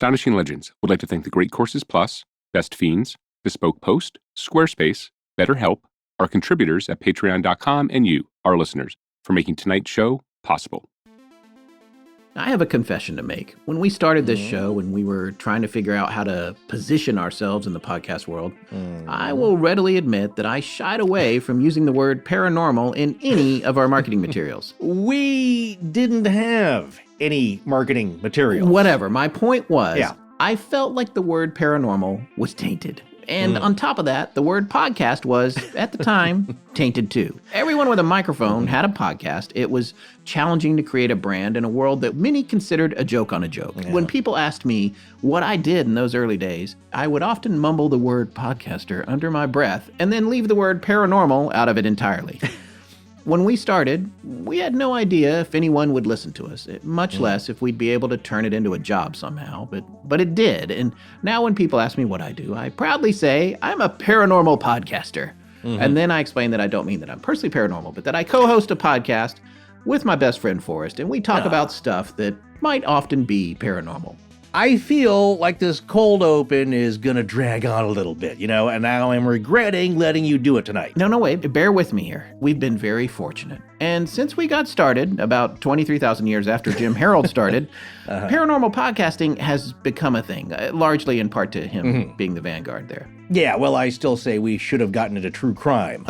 Astonishing Legends would like to thank the Great Courses Plus, Best Fiends, Bespoke Post, Squarespace, BetterHelp, our contributors at patreon.com, and you, our listeners, for making tonight's show possible. I have a confession to make. When we started this show and we were trying to figure out how to position ourselves in the podcast world, I will readily admit that I shied away from using the word paranormal in any of our marketing materials. We didn't have any marketing materials. Whatever. My point was, I felt like the word paranormal was tainted. And on top of that, the word podcast was, at the time, tainted too. Everyone with a microphone had a podcast. It was challenging to create a brand in a world that many considered a joke on a joke. Yeah. When people asked me what I did in those early days, I would often mumble the word podcaster under my breath and then leave the word paranormal out of it entirely. When we started, we had no idea if anyone would listen to us, much less if we'd be able to turn it into a job somehow, but it did. And now when people ask me what I do, I proudly say I'm a paranormal podcaster. And then I explain that I don't mean that I'm personally paranormal, but that I co-host a podcast with my best friend Forrest, and we talk about stuff that might often be paranormal. I feel like this cold open is going to drag on a little bit, and now I'm regretting letting you do it tonight. No, wait. Bear with me here. We've been very fortunate. And since we got started, about 23,000 years after Jim Harold started, paranormal podcasting has become a thing, largely in part to him being the vanguard there. Yeah, well, I still say we should have gotten into true crime.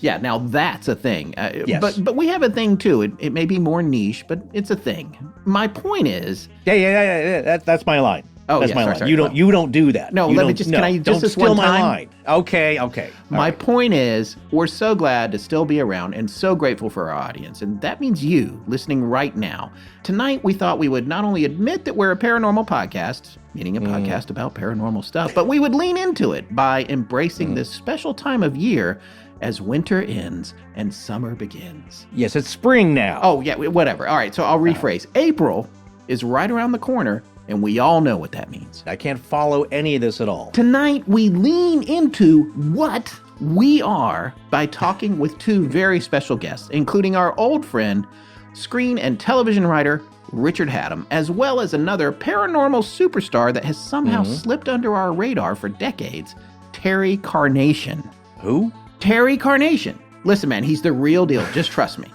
Yeah, now that's a thing. Yes. But we have a thing, too. It may be more niche, but it's a thing. My point is... Yeah. That's my line. Oh, that's my line. Sorry. You don't do that. No, let me just... Can I just this one time? Don't steal my line. Okay. My point is, we're so glad to still be around and so grateful for our audience. And that means you, listening right now. Tonight, we thought we would not only admit that we're a paranormal podcast, meaning a podcast about paranormal stuff, but we would lean into it by embracing this special time of year as winter ends and summer begins. Yes, it's spring now. Oh, yeah, whatever. All right, so I'll rephrase. April is right around the corner, and we all know what that means. I can't follow any of this at all. Tonight, we lean into what we are by talking with two very special guests, including our old friend, screen and television writer, Richard Hatem, as well as another paranormal superstar that has somehow slipped under our radar for decades, Terry Carnation. Who? Terry Carnation. Listen, man, he's the real deal. Just trust me.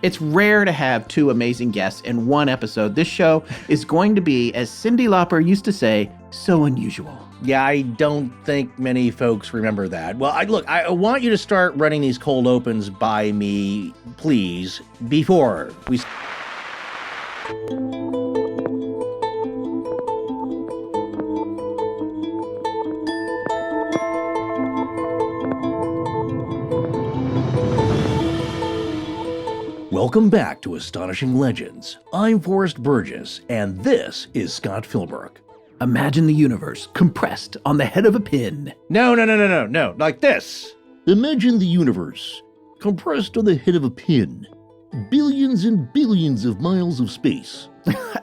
It's rare to have two amazing guests in one episode. This show is going to be, as Cyndi Lauper used to say, so unusual. Yeah, I don't think many folks remember that. Well, I want you to start running these cold opens by me, please, before we... Welcome back to Astonishing Legends. I'm Forrest Burgess, and this is Scott Philbrook. Imagine the universe compressed on the head of a pin. No, like this. Imagine the universe compressed on the head of a pin. Billions and billions of miles of space.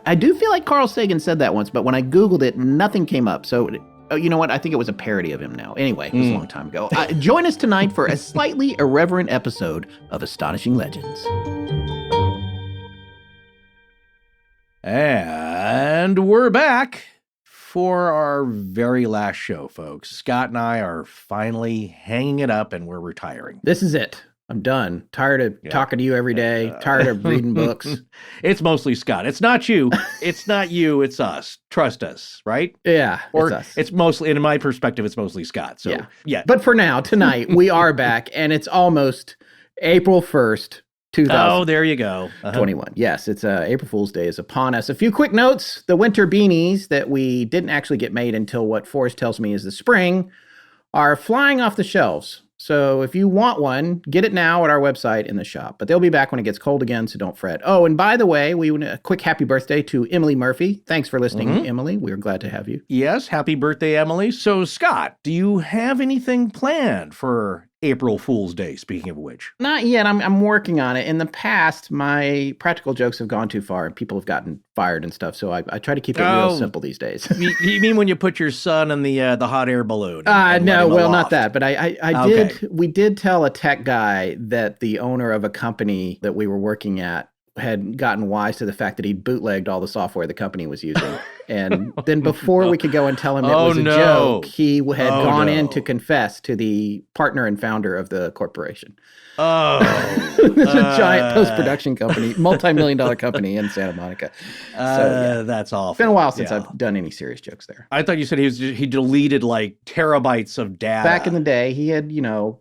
I do feel like Carl Sagan said that once, but when I Googled it, nothing came up. So, you know what? I think it was a parody of him now. Anyway, it was a long time ago. Join us tonight for a slightly irreverent episode of Astonishing Legends. And we're back for our very last show, folks. Scott and I are finally hanging it up and we're retiring. This is it. I'm done. Tired of talking to you every day. Tired of reading books. It's mostly Scott. It's not you. It's not you. It's us. Trust us, right? Yeah, or it's us. It's mostly, in my perspective, it's mostly Scott. So, yeah. But for now, tonight, we are back, and it's almost April 1st, 2021. Oh, there you go. 21. Yes, it's April Fool's Day is upon us. A few quick notes. The winter beanies that we didn't actually get made until what Forrest tells me is the spring are flying off the shelves. So if you want one, get it now at our website in the shop. But they'll be back when it gets cold again, so don't fret. Oh, and by the way, we want a quick happy birthday to Emily Murphy. Thanks for listening, Emily. We're glad to have you. Yes, happy birthday, Emily. So, Scott, do you have anything planned for April Fool's Day, speaking of which? Not yet. I'm working on it. In the past, my practical jokes have gone too far and people have gotten fired and stuff. So I try to keep it real simple these days. You mean when you put your son in the hot air balloon? No, well, not that. But we did tell a tech guy that the owner of a company that we were working at had gotten wise to the fact that he'd bootlegged all the software the company was using. And then before we could go and tell him it was a joke, he had gone in to confess to the partner and founder of the corporation. It's a giant post-production company, multi-million-dollar company in Santa Monica. That's awful. It's been a while since I've done any serious jokes there. I thought you said he deleted like terabytes of data. Back in the day, he had,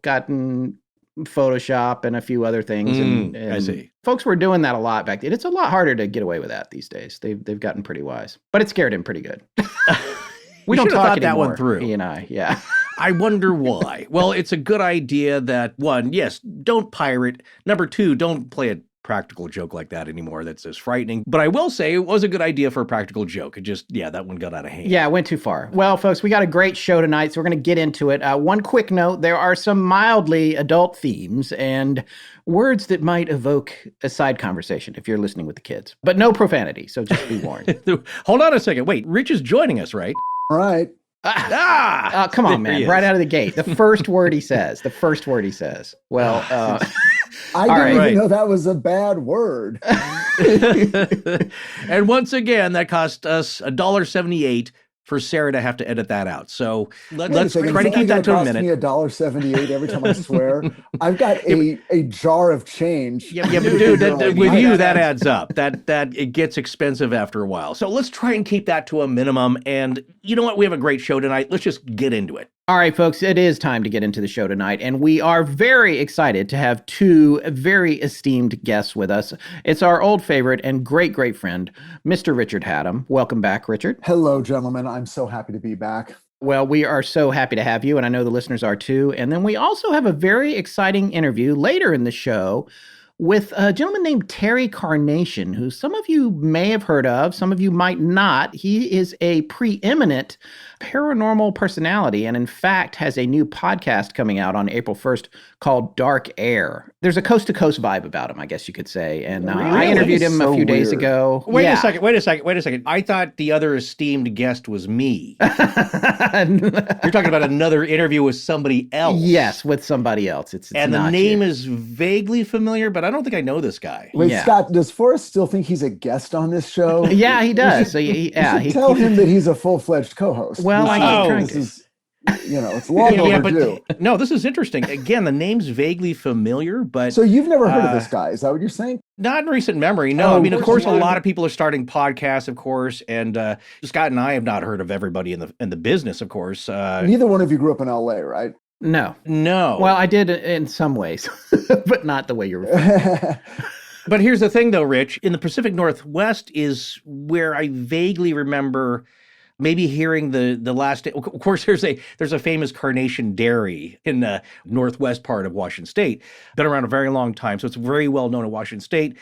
gotten Photoshop and a few other things. And I see. Folks were doing that a lot back then. It's a lot harder to get away with that these days. They've gotten pretty wise. But it scared him pretty good. We don't talk anymore, that one through. He and I, yeah. I wonder why. Well, it's a good idea that, one, yes, don't pirate. Number two, don't play a practical joke like that anymore. That's just frightening. But I will say it was a good idea for a practical joke. It just, that one got out of hand. Yeah, it went too far. Well, folks, we got a great show tonight, so we're going to get into it. One quick note, there are some mildly adult themes and words that might evoke a side conversation if you're listening with the kids. But no profanity, so just be warned. Hold on a second. Wait, Rich is joining us, right? All right. Come on, man. Right out of the gate. The first word he says. Well, I didn't even know that was a bad word. And once again, that cost us $1.78 for Sarah to have to edit that out. So let's try to keep that to a minute. It costs me $1.78 every time I swear. I've got a jar of change. Yeah, but dude, with you, that adds up. That it gets expensive after a while. So let's try and keep that to a minimum. And you know what? We have a great show tonight. Let's just get into it. All right, folks, it is time to get into the show tonight, and we are very excited to have two very esteemed guests with us. It's our old favorite and great friend, Mr. Richard Hatem. Welcome back, Richard. Hello, gentlemen. I'm so happy to be back. Well, we are so happy to have you, and I know the listeners are too. And then we also have a very exciting interview later in the show with a gentleman named Terry Carnation, who some of you may have heard of, some of you might not. He is a preeminent paranormal personality and, in fact, has a new podcast coming out on April 1st called Dark Air. There's a coast-to-coast vibe about him, I guess you could say. And I interviewed him a few days ago. Wait a second. I thought the other esteemed guest was me. You're talking about another interview with somebody else. Yes, with somebody else. It's and not the name you. is vaguely familiar, but I don't think I know this guy. Wait, Scott, does Forrest still think he's a guest on this show? Yeah, he does. So he tell him that he's a full-fledged co-host. Well, I keep trying to. It's long overdue. But no, this is interesting. Again, the name's vaguely familiar, but... So you've never heard of this guy, is that what you're saying? Not in recent memory, no. I mean, of course, a lot of people are starting podcasts, of course, and Scott and I have not heard of everybody in the business, of course. Neither one of you grew up in L.A., right? No. Well, I did in some ways, but not the way you're referring. But here's the thing, though, Rich. In the Pacific Northwest is where I vaguely remember maybe hearing the last. Of course, there's a famous Carnation dairy in the northwest part of Washington State. Been around a very long time, so it's very well known in Washington State.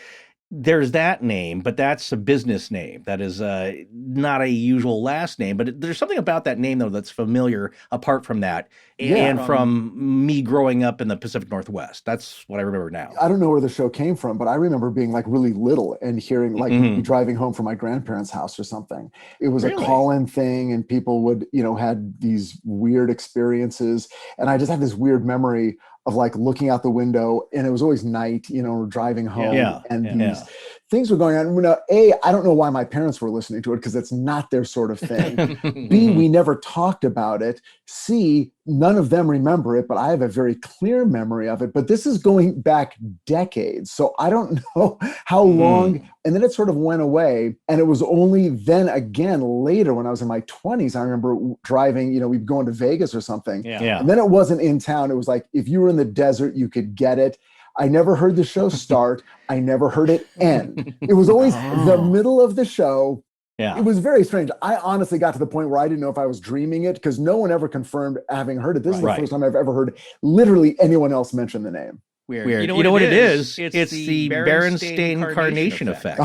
There's that name, but that's a business name. That is not a usual last name. But there's something about that name, though, that's familiar apart from that. And from me growing up in the Pacific Northwest. That's what I remember now. I don't know where the show came from, but I remember being like really little and hearing like driving home from my grandparents' house or something. It was a call-in thing and people would, had these weird experiences. And I just have this weird memory of like looking out the window, and it was always night, driving home, and these things were going on. A, I don't know why my parents were listening to it because it's not their sort of thing. B, we never talked about it. C, none of them remember it, but I have a very clear memory of it. But this is going back decades, so I don't know how long. And then it sort of went away, and it was only then again later when I was in my 20s. I remember driving, we'd go into Vegas or something, and then it wasn't in town. It was like if you were in the desert, you could get it. I never heard the show start. I never heard it end. It was always the middle of the show. Yeah. It was very strange. I honestly got to the point where I didn't know if I was dreaming it because no one ever confirmed having heard it. This is the first time I've ever heard literally anyone else mention the name. Weird. You know what it is? It's the Berenstain Carnation effect.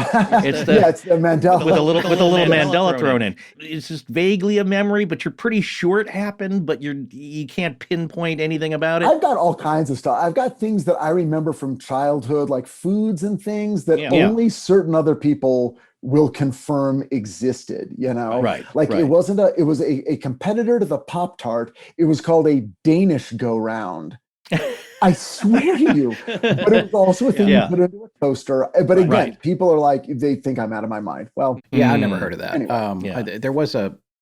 It's the Mandela with a little Mandela thrown in. It's just vaguely a memory, but you're pretty sure it happened, but you can't pinpoint anything about it. I've got all kinds of stuff. I've got things that I remember from childhood, like foods and things that only certain other people will confirm existed, Right. It was a competitor to the Pop-Tart. It was called a Danish go round. I swear to you. But it was also a thing you put into a toaster. But again, people are like, they think I'm out of my mind. Well, yeah, I never heard of that. Anyway, there was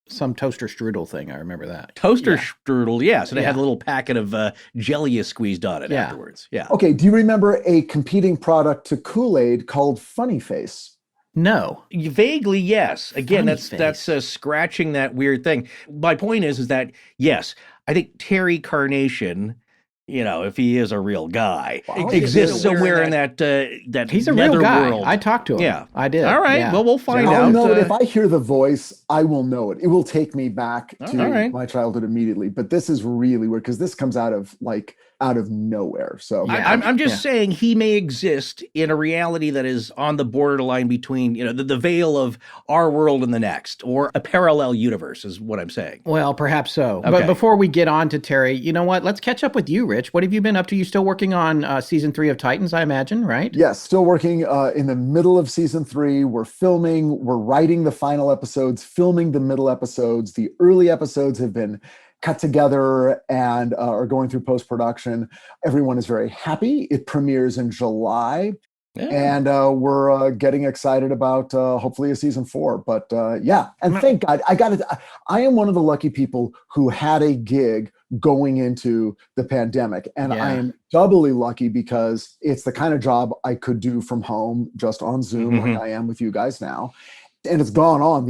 some toaster strudel thing. I remember that. Toaster strudel, yeah. So they had a little packet of jelly you squeezed on it afterwards. Yeah. Okay, do you remember a competing product to Kool-Aid called Funny Face? No. Vaguely, yes. Again, Funny that's scratching that weird thing. My point is that, yes, I think Terry Carnation, if he is a real guy, exists somewhere in that he's a nether real guy. world. I talked to him. Yeah. I did. All right. Yeah. Well, we'll find I'll out. know it. If I hear the voice, I will know it. It will take me back to my childhood immediately. But this is really weird because this comes out of nowhere. So I'm just saying he may exist in a reality that is on the borderline between, the veil of our world and the next, or a parallel universe is what I'm saying. Well, perhaps so. Okay. But before we get on to Terry, you know what? Let's catch up with you, Rich. What have you been up to? You still working on season 3 of Titans, I imagine, right? Yes, still working in the middle of season 3. We're filming, we're writing the final episodes, filming the middle episodes. The early episodes have been cut together and are going through post-production. Everyone is very happy. It premieres in July. And we're getting excited about hopefully a season 4. But and thank God, I am one of the lucky people who had a gig going into the pandemic. And I am doubly lucky because it's the kind of job I could do from home, just on Zoom, like I am with you guys now. And it's gone on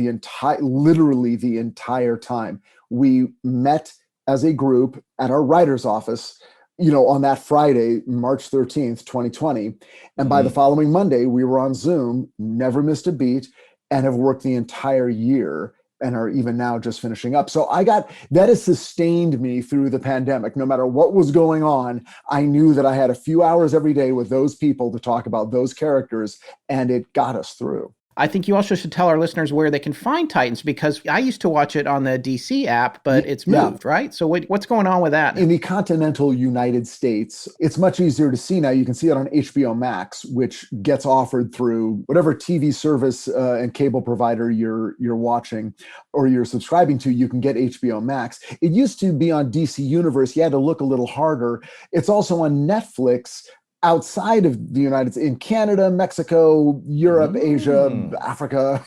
literally the entire time. We met as a group at our writer's office, on that Friday, March 13th, 2020. And by the following Monday, we were on Zoom, never missed a beat, and have worked the entire year and are even now just finishing up. So that has sustained me through the pandemic. No matter what was going on, I knew that I had a few hours every day with those people to talk about those characters, and it got us through. I think you also should tell our listeners where they can find Titans, because I used to watch it on the DC app, but it's moved, right? So what's going on with that? In the continental United States, it's much easier to see now. You can see it on HBO Max, which gets offered through whatever TV service and cable provider you're watching or you're subscribing to. You can get HBO Max. It used to be on DC Universe. You had to look a little harder. It's also on Netflix outside of the United States, in Canada, Mexico, Europe, Asia, Africa,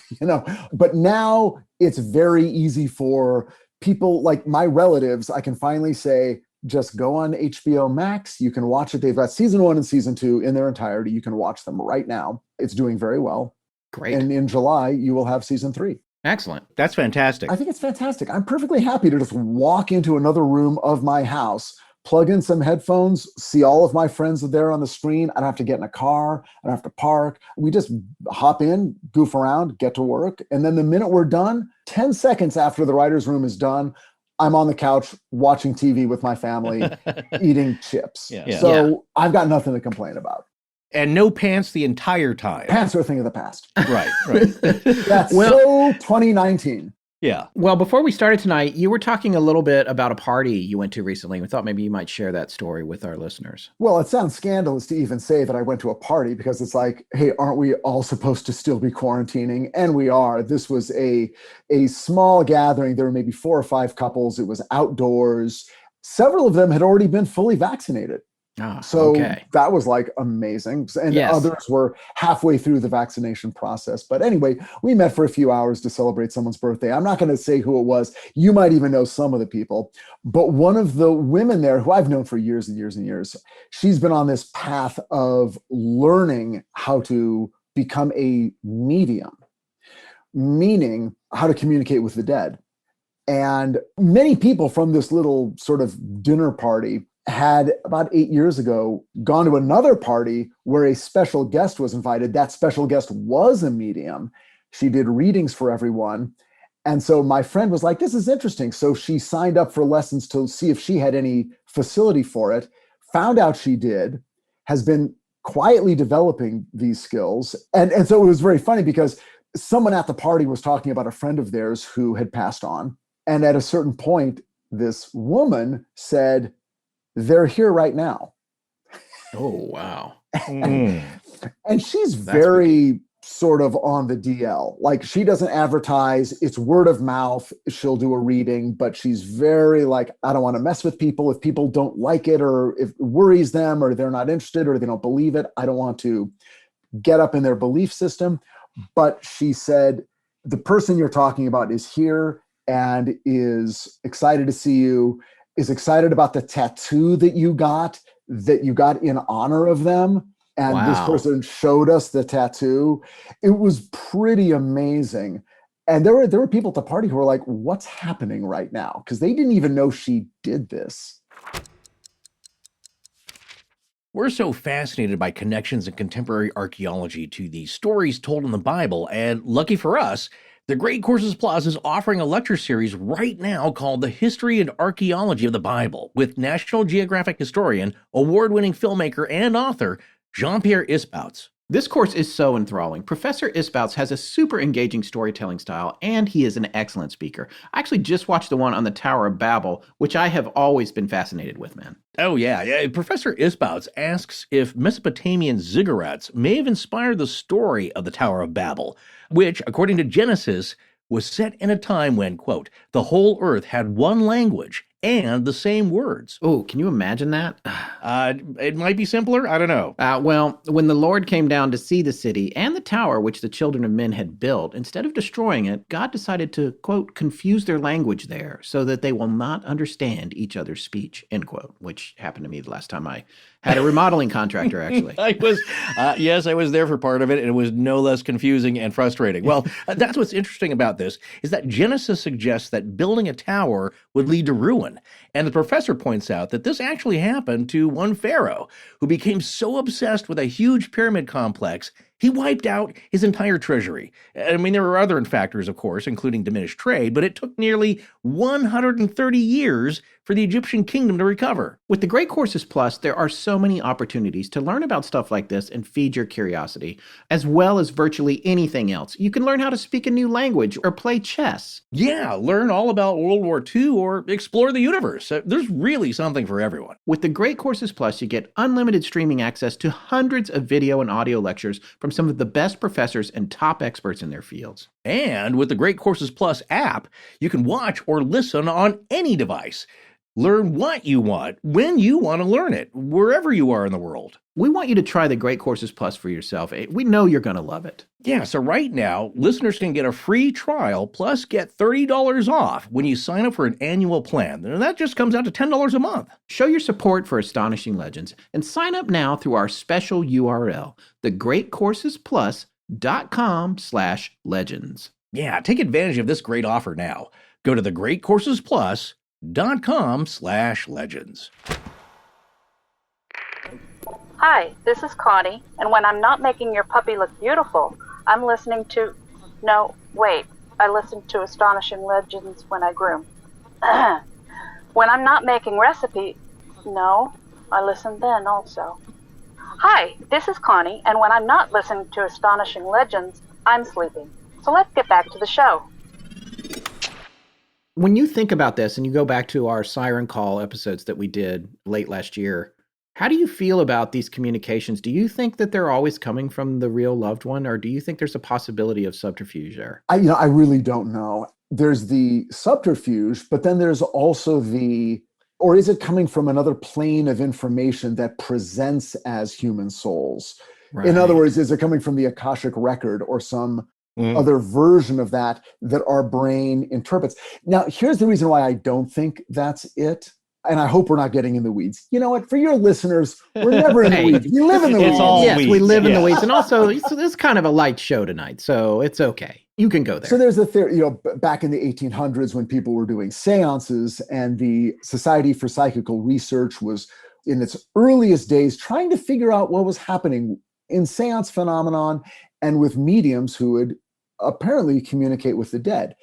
but now it's very easy for people like my relatives. I can finally say, just go on HBO Max. You can watch it. They've got season 1 and season 2 in their entirety. You can watch them right now. It's doing very well. Great. And in July, you will have season 3. Excellent. That's fantastic. I think it's fantastic. I'm perfectly happy to just walk into another room of my house, plug in some headphones, see all of my friends there on the screen. I don't have to get in a car. I don't have to park. We just hop in, goof around, get to work. And then the minute we're done, 10 seconds after the writer's room is done, I'm on the couch watching TV with my family, eating chips. So I've got nothing to complain about. And no pants the entire time. Pants are a thing of the past. Right. That's so 2019. Yeah. Well, before we started tonight, you were talking a little bit about a party you went to recently. We thought maybe you might share that story with our listeners. Well, it sounds scandalous to even say that I went to a party, because it's like, hey, aren't we all supposed to still be quarantining? And we are. This was a small gathering. There were maybe 4 or 5 couples. It was outdoors. Several of them had already been fully vaccinated. So that was like amazing. And others were halfway through the vaccination process. But anyway, we met for a few hours to celebrate someone's birthday. I'm not going to say who it was. You might even know some of the people. But one of the women there, who I've known for years and years and years, she's been on this path of learning how to become a medium, meaning how to communicate with the dead. And many people from this little sort of dinner party had, about 8 years ago, gone to another party where a special guest was invited. That special guest was a medium. She did readings for everyone. And so my friend was like, this is interesting. So she signed up for lessons to see if she had any facility for it, found out she did, has been quietly developing these skills. And so it was very funny, because someone at the party was talking about a friend of theirs who had passed on. And at a certain point, this woman said, they're here right now. Oh, wow. And she's very sort of on the DL. Like, she doesn't advertise, it's word of mouth. She'll do a reading, but she's very like, I don't want to mess with people. If people don't like it, or if it worries them, or they're not interested, or they don't believe it, I don't want to get up in their belief system. But she said, the person you're talking about is here and is excited to see you, is excited about the tattoo that you got in honor of them. And Wow. This person showed us the tattoo. It was pretty amazing. And there were people at the party who were like, what's happening right now? Because they didn't even know she did this. We're so fascinated by connections in contemporary archaeology to the stories told in the Bible, and lucky for us, the Great Courses Plus is offering a lecture series right now called The History and Archaeology of the Bible, with National Geographic historian, award-winning filmmaker, and author Jean-Pierre Isbouts. This course is so enthralling. Professor Isbouts has a super engaging storytelling style, and he is an excellent speaker. I actually just watched the one on the Tower of Babel, which I have always been fascinated with, man. Oh, yeah. Professor Isbouts asks if Mesopotamian ziggurats may have inspired the story of the Tower of Babel, which, according to Genesis, was set in a time when, quote, the whole earth had one language and the same words. Oh, can you imagine that? It might be simpler. I don't know. Well, when the Lord came down to see the city and the tower which the children of men had built, instead of destroying it, God decided to, quote, confuse their language there so that they will not understand each other's speech, end quote, which happened to me the last time I had a remodeling contractor, actually. Yes, I was there for part of it, and it was no less confusing and frustrating. Well, that's what's interesting about this, is that Genesis suggests that building a tower would lead to ruin. And the professor points out that this actually happened to one pharaoh who became so obsessed with a huge pyramid complex, he wiped out his entire treasury. I mean, there were other factors, of course, including diminished trade, but it took nearly 130 years for the Egyptian kingdom to recover. With the Great Courses Plus, there are so many opportunities to learn about stuff like this and feed your curiosity, as well as virtually anything else. You can learn how to speak a new language or play chess. Yeah, learn all about World War II or explore the universe. There's really something for everyone. With the Great Courses Plus, you get unlimited streaming access to hundreds of video and audio lectures from some of the best professors and top experts in their fields. And with the Great Courses Plus app, you can watch or listen on any device. Learn what you want, when you want to learn it, wherever you are in the world. We want you to try the Great Courses Plus for yourself. We know you're going to love it. Yeah, so right now, listeners can get a free trial plus get $30 off when you sign up for an annual plan. And that just comes out to $10 a month. Show your support for Astonishing Legends and sign up now through our special URL, thegreatcoursesplus.com/legends. Yeah, take advantage of this great offer now. Go to thegreatcoursesplus.com/legends. Hi, this is Connie, and when I'm not making your puppy look beautiful, I'm listening to... No, wait. I listen to Astonishing Legends when I groom. When I'm not making recipe... No, I listen then also. Hi, this is Connie, and when I'm not listening to Astonishing Legends, I'm sleeping. So let's get back to the show. When you think about this and you go back to our Siren Call episodes that we did late last year, how do you feel about these communications? Do you think that they're always coming from the real loved one, or do you think there's a possibility of subterfuge there? I really don't know. There's the subterfuge, but then there's also or is it coming from another plane of information that presents as human souls? Right. In other words, is it coming from the Akashic record or some other version of that our brain interprets? Now, here's the reason why I don't think that's it. And I hope we're not getting in the weeds. You know what? For your listeners, we're never in the weeds. We live in the weeds. Yes, we live in the weeds. And also, this is kind of a light show tonight, so it's okay. You can go there. So there's a theory, back in the 1800s when people were doing seances and the Society for Psychical Research was in its earliest days trying to figure out what was happening in seance phenomenon and with mediums who would apparently communicate with the dead.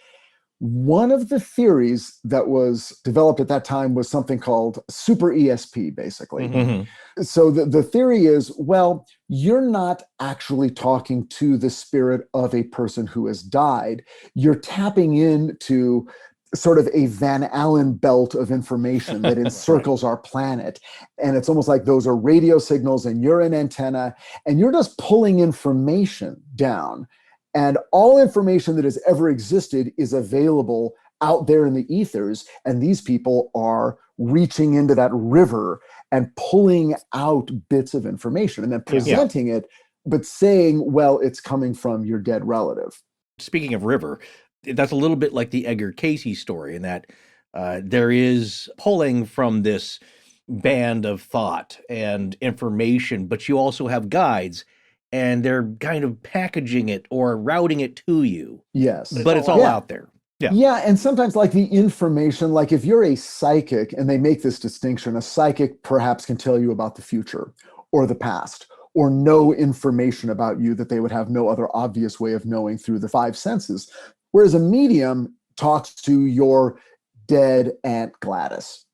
One of the theories that was developed at that time was something called super ESP, basically. Mm-hmm. So the theory is, well, you're not actually talking to the spirit of a person who has died. You're tapping into sort of a Van Allen belt of information that encircles our planet. And it's almost like those are radio signals and you're an antenna and you're just pulling information down. And all information that has ever existed is available out there in the ethers. And these people are reaching into that river and pulling out bits of information and then presenting it, but saying, well, it's coming from your dead relative. Speaking of river, that's a little bit like the Edgar Cayce story in that there is pulling from this band of thought and information, but you also have guides and they're kind of packaging it or routing it to you. Yes. But it's all out there. Yeah. Yeah. And sometimes like the information, like if you're a psychic, and they make this distinction, a psychic perhaps can tell you about the future or the past or know information about you that they would have no other obvious way of knowing through the five senses. Whereas a medium talks to your dead Aunt Gladys.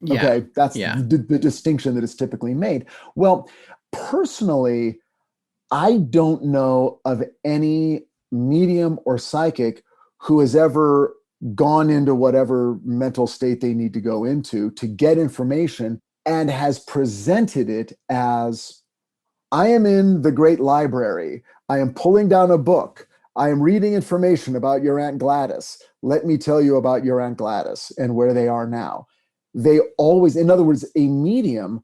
Yeah. Okay, that's the distinction that is typically made. Well, personally, I don't know of any medium or psychic who has ever gone into whatever mental state they need to go into to get information and has presented it as, I am in the great library. I am pulling down a book. I am reading information about your Aunt Gladys. Let me tell you about your Aunt Gladys and where they are now. They always, in other words, a medium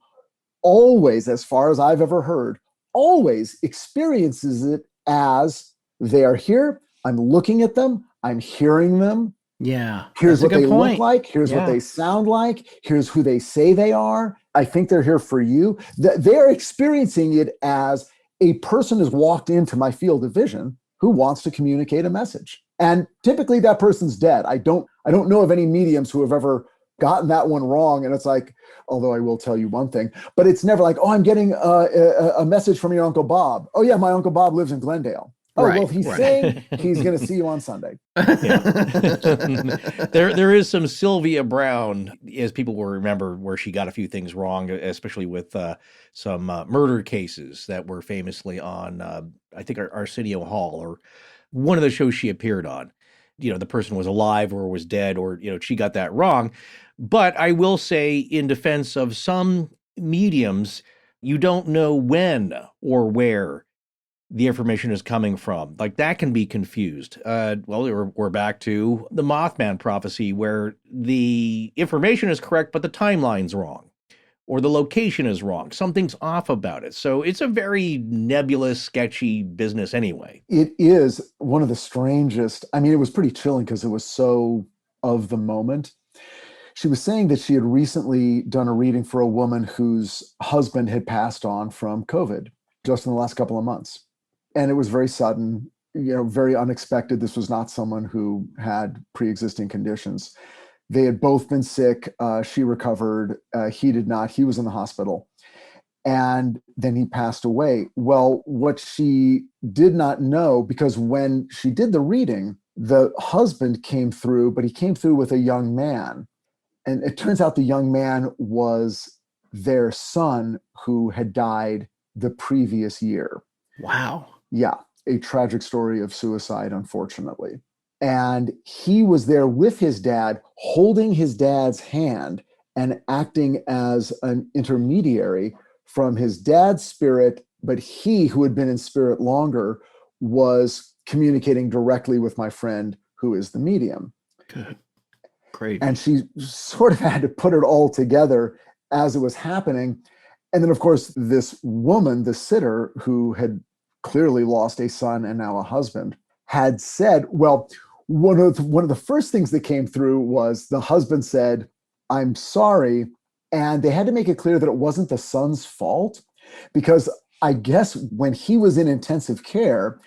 always, as far as I've ever heard, always experiences it as they are here. I'm looking at them. I'm hearing them. Yeah. Here's what they look like. Here's what they sound like. Here's who they say they are. I think they're here for you. They're experiencing it as a person has walked into my field of vision who wants to communicate a message. And typically that person's dead. I don't know of any mediums who have ever gotten that one wrong. And it's like, although I will tell you one thing, but it's never like, oh, I'm getting a message from your Uncle Bob. Oh yeah, my Uncle Bob lives in Glendale. Oh, well, he's saying he's going to see you on Sunday. There is some Sylvia Browne, as people will remember, where she got a few things wrong, especially with some murder cases that were famously on, I think, Arsenio Hall, or one of the shows she appeared on. You know, the person was alive or was dead, or, you know, she got that wrong. But I will say, in defense of some mediums, you don't know when or where the information is coming from. Like, that can be confused. Well, we're back to the Mothman prophecy, where the information is correct, but the timeline's wrong, or the location is wrong. Something's off about it. So it's a very nebulous, sketchy business anyway. It is one of the strangest. I mean, it was pretty chilling because it was so of the moment. She was saying that she had recently done a reading for a woman whose husband had passed on from COVID just in the last couple of months. And it was very sudden, very unexpected. This was not someone who had pre-existing conditions. They had both been sick. She recovered. He did not. He was in the hospital. And then he passed away. Well, what she did not know, because when she did the reading, the husband came through, but he came through with a young man. And it turns out the young man was their son who had died the previous year. Wow. Yeah, a tragic story of suicide, unfortunately. And he was there with his dad, holding his dad's hand and acting as an intermediary from his dad's spirit. But he, who had been in spirit longer, was communicating directly with my friend, who is the medium. Good. Great. And she sort of had to put it all together as it was happening. And then, of course, this woman, the sitter, who had clearly lost a son and now a husband, had said, well, one of the first things that came through was the husband said, I'm sorry. And they had to make it clear that it wasn't the son's fault, because I guess when he was in intensive care,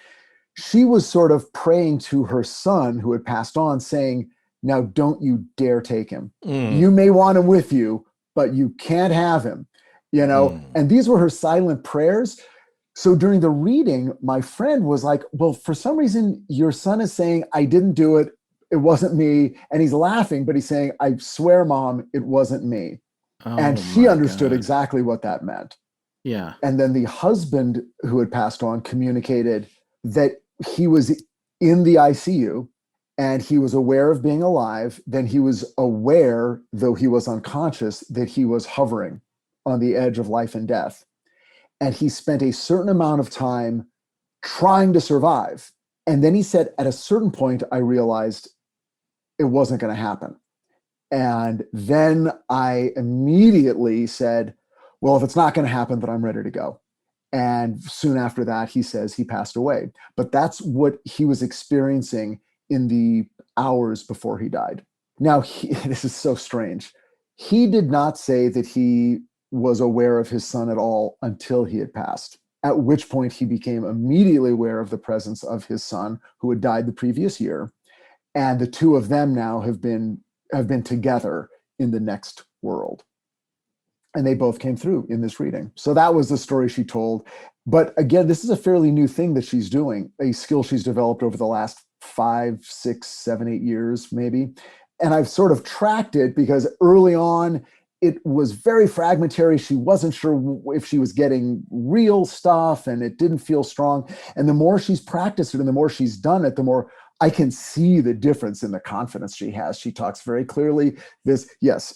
she was sort of praying to her son who had passed on, saying, now don't you dare take him. You may want him with you, but you can't have him, And these were her silent prayers. So during the reading, my friend was like, well, for some reason, your son is saying, I didn't do it. It wasn't me. And he's laughing, but he's saying, I swear, Mom, it wasn't me. And she understood exactly what that meant. Yeah. And then the husband who had passed on communicated that he was in the ICU And he was aware of being alive. Then he was aware, though he was unconscious, that he was hovering on the edge of life and death. And he spent a certain amount of time trying to survive. And then he said, at a certain point, I realized it wasn't going to happen. And then I immediately said, well, if it's not going to happen, then I'm ready to go. And soon after that, he says he passed away. But that's what he was experiencing in the hours before he died. Now, this is so strange. He did not say that he was aware of his son at all until he had passed, at which point he became immediately aware of the presence of his son, who had died the previous year. And the two of them now have been together in the next world. And they both came through in this reading. So that was the story she told. But again, this is a fairly new thing that she's doing, a skill she's developed over the last 5, 6, 7, 8 years, maybe. And I've sort of tracked it because early on, it was very fragmentary. She wasn't sure if she was getting real stuff, and it didn't feel strong. And the more she's practiced it and the more she's done it, the more I can see the difference in the confidence she has. She talks very clearly. Yes,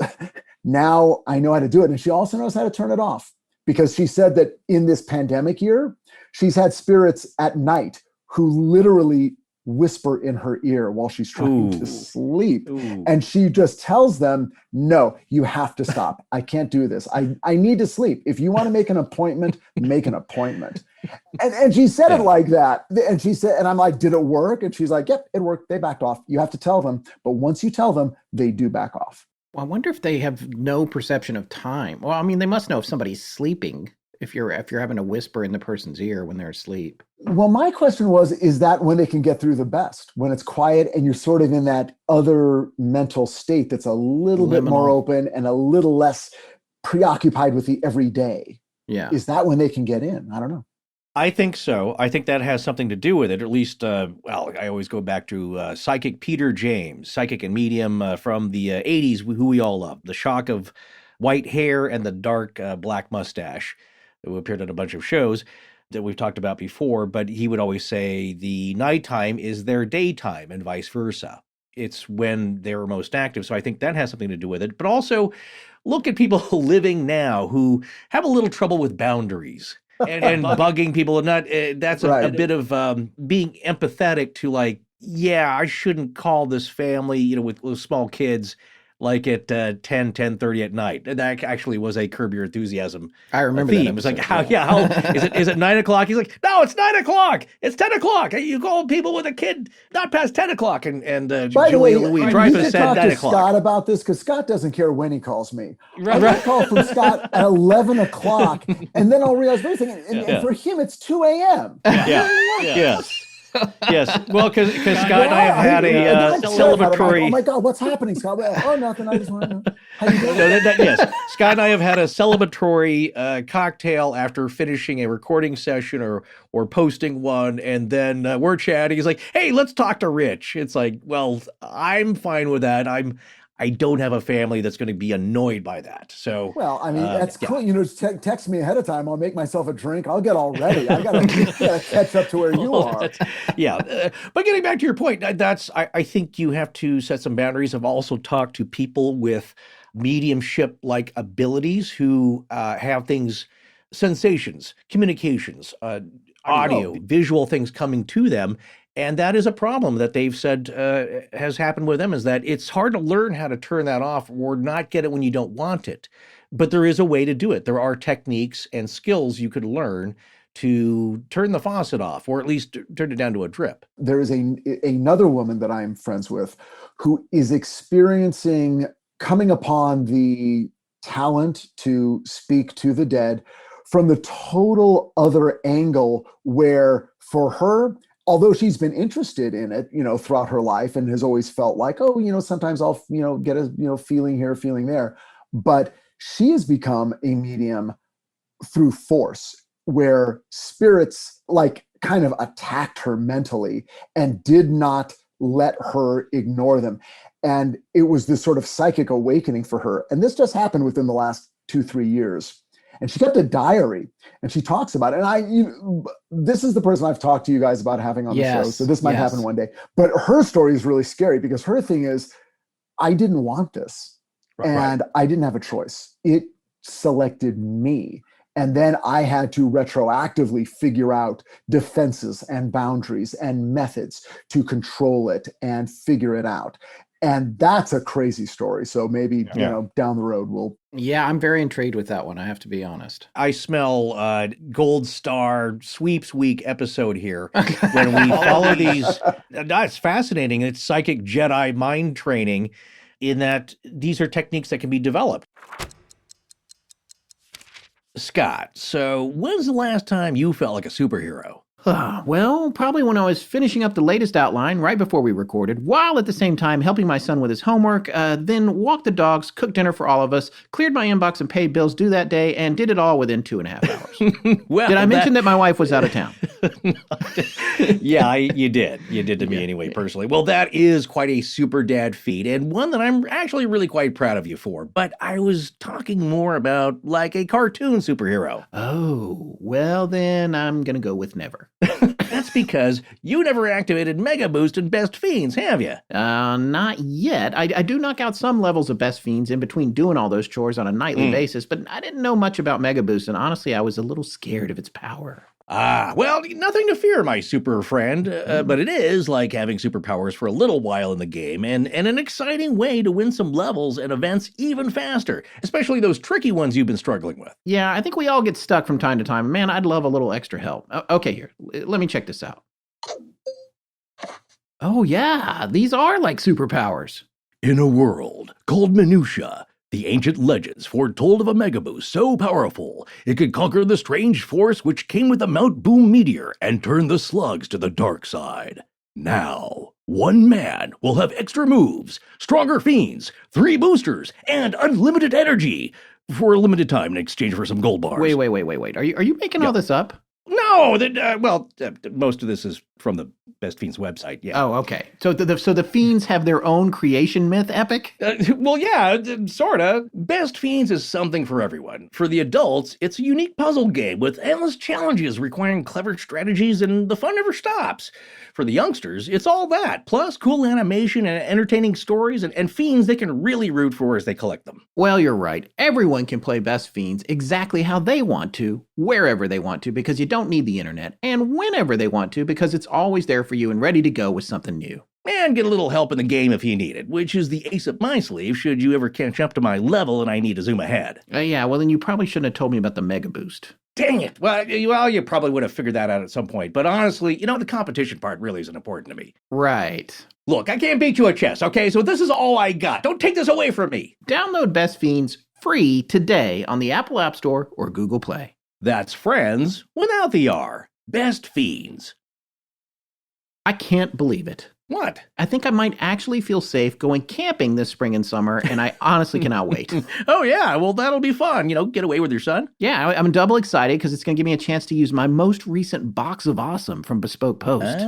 now I know how to do it. And she also knows how to turn it off, because she said that in this pandemic year, she's had spirits at night who literally whisper in her ear while she's trying to sleep. And she just tells them, no, you have to stop. I can't do this. I need to sleep. If you want to make an appointment, make an appointment. And she said it like that. And she said, and I'm like, did it work? And she's like, yep, it worked. They backed off. You have to tell them. But once you tell them, they do back off. Well, I wonder if they have no perception of time. Well, I mean, they must know if somebody's sleeping, if you're having a whisper in the person's ear when they're asleep. Well, my question was, is that when they can get through the best? When it's quiet and you're sort of in that other mental state that's a little bit more open and a little less preoccupied with the everyday. Yeah. Is that when they can get in? I don't know. I think so. I think that has something to do with it. At least, I always go back to psychic Peter James, psychic and medium from the 80s, who we all love. The shock of white hair and the dark black mustache, who appeared on a bunch of shows that we've talked about before. But he would always say the nighttime is their daytime and vice versa. It's when they're most active. So I think that has something to do with it. But also, look at people living now who have a little trouble with boundaries. and bugging people, and not that's a bit of being empathetic to, like, yeah, I shouldn't call this family, with small kids, like at 10:30 at night. And that actually was a Curb Your Enthusiasm. I remember theme. that. It was like, how is it 9 o'clock? He's like, no, it's 9 o'clock. It's 10 o'clock. You call people with a kid not past 10 o'clock. And Julia Louis-Dreyfus said 9 o'clock. Scott about this, because Scott doesn't care when he calls me. I get a call from Scott at 11 o'clock, and then I'll realize, wait a second, and for him, it's 2 a.m. Yes. Yes. Well, because Scott and I have had a celebratory. Oh my God, what's happening, Scott? Oh, nothing. I just want to know. How you doing? Yes. Scott and I have had a celebratory cocktail after finishing a recording session or posting one, and then we're chatting. He's like, "Hey, let's talk to Rich." It's like, well, I'm fine with that. I don't have a family that's going to be annoyed by that. So, well, I mean, that's cool. Text me ahead of time. I'll make myself a drink. I'll get all ready. I got to catch up to where you are. But getting back to your point, I think you have to set some boundaries. I've also talked to people with mediumship-like abilities who have things, sensations, communications, audio, visual things coming to them. And that is a problem that they've said has happened with them, is that it's hard to learn how to turn that off or not get it when you don't want it. But there is a way to do it. There are techniques and skills you could learn to turn the faucet off, or at least turn it down to a drip. There is another woman that I'm friends with who is coming upon the talent to speak to the dead from the total other angle, where for her, although she's been interested in it, throughout her life, and has always felt like, sometimes I'll, get a, feeling here, feeling there. But she has become a medium through force, where spirits kind of attacked her mentally and did not let her ignore them. And it was this sort of psychic awakening for her. And this just happened within the last 2-3 years. And she kept a diary and she talks about it. And this is the person I've talked to you guys about having on the show. So this might happen one day. But her story is really scary because her thing is, I didn't want this. And I didn't have a choice. It selected me. And then I had to retroactively figure out defenses and boundaries and methods to control it and figure it out. And that's a crazy story. So maybe, down the road we'll. Yeah, I'm very intrigued with that one. I have to be honest. I smell gold star sweeps week episode here when we follow these. It's fascinating. It's psychic Jedi mind training in that these are techniques that can be developed. Scott, so when's the last time you felt like a superhero? Well, probably when I was finishing up the latest outline right before we recorded, while at the same time helping my son with his homework, then walked the dogs, cooked dinner for all of us, cleared my inbox and paid bills due that day, and did it all within 2.5 hours. Well, did I mention that my wife was out of town? Yeah, you did. You did to me anyway, personally. Well, that is quite a super dad feat, and one that I'm actually really quite proud of you for. But I was talking more about like a cartoon superhero. Oh, well then I'm going to go with never. That's because you never activated Mega Boost in Best Fiends, have you? Not yet. I do knock out some levels of Best Fiends in between doing all those chores on a nightly basis, but I didn't know much about Mega Boost, and honestly, I was a little scared of its power. Well, nothing to fear, my super friend, but it is like having superpowers for a little while in the game, and an exciting way to win some levels and events even faster, especially those tricky ones you've been struggling with. Yeah, I think we all get stuck from time to time. Man, I'd love a little extra help. Okay, here, let me check this out. Oh yeah, these are like superpowers. In a world called Minutia, the ancient legends foretold of a megaboost so powerful it could conquer the strange force which came with the Mount Boom meteor and turn the slugs to the dark side. Now, one man will have extra moves, stronger fiends, 3 boosters, and unlimited energy for a limited time in exchange for some gold bars. Wait. Are you making all this up? No, most of this is from the Best Fiends website. Yeah. Oh, okay. So the fiends have their own creation myth epic? Well, yeah, sorta. Best Fiends is something for everyone. For the adults, it's a unique puzzle game with endless challenges requiring clever strategies, and the fun never stops. For the youngsters, it's all that, plus cool animation and entertaining stories and fiends they can really root for as they collect them. Well, you're right. Everyone can play Best Fiends exactly how they want to, wherever they want to, because you don't need the internet, and whenever they want to, because it's always there for you and ready to go with something new. And get a little help in the game if you need it, which is the ace up my sleeve should you ever catch up to my level and I need to zoom ahead. Yeah, well then you probably shouldn't have told me about the Mega Boost. Dang it. Well, you probably would have figured that out at some point. But honestly, the competition part really isn't important to me. Right. Look, I can't beat you at chess, okay? So this is all I got. Don't take this away from me. Download Best Fiends free today on the Apple App Store or Google Play. That's friends without the R. Best Fiends. I can't believe it. What? I think I might actually feel safe going camping this spring and summer, and I honestly cannot wait. Oh, yeah. Well, that'll be fun. Get away with your son. Yeah, I'm double excited because it's going to give me a chance to use my most recent box of awesome from Bespoke Post.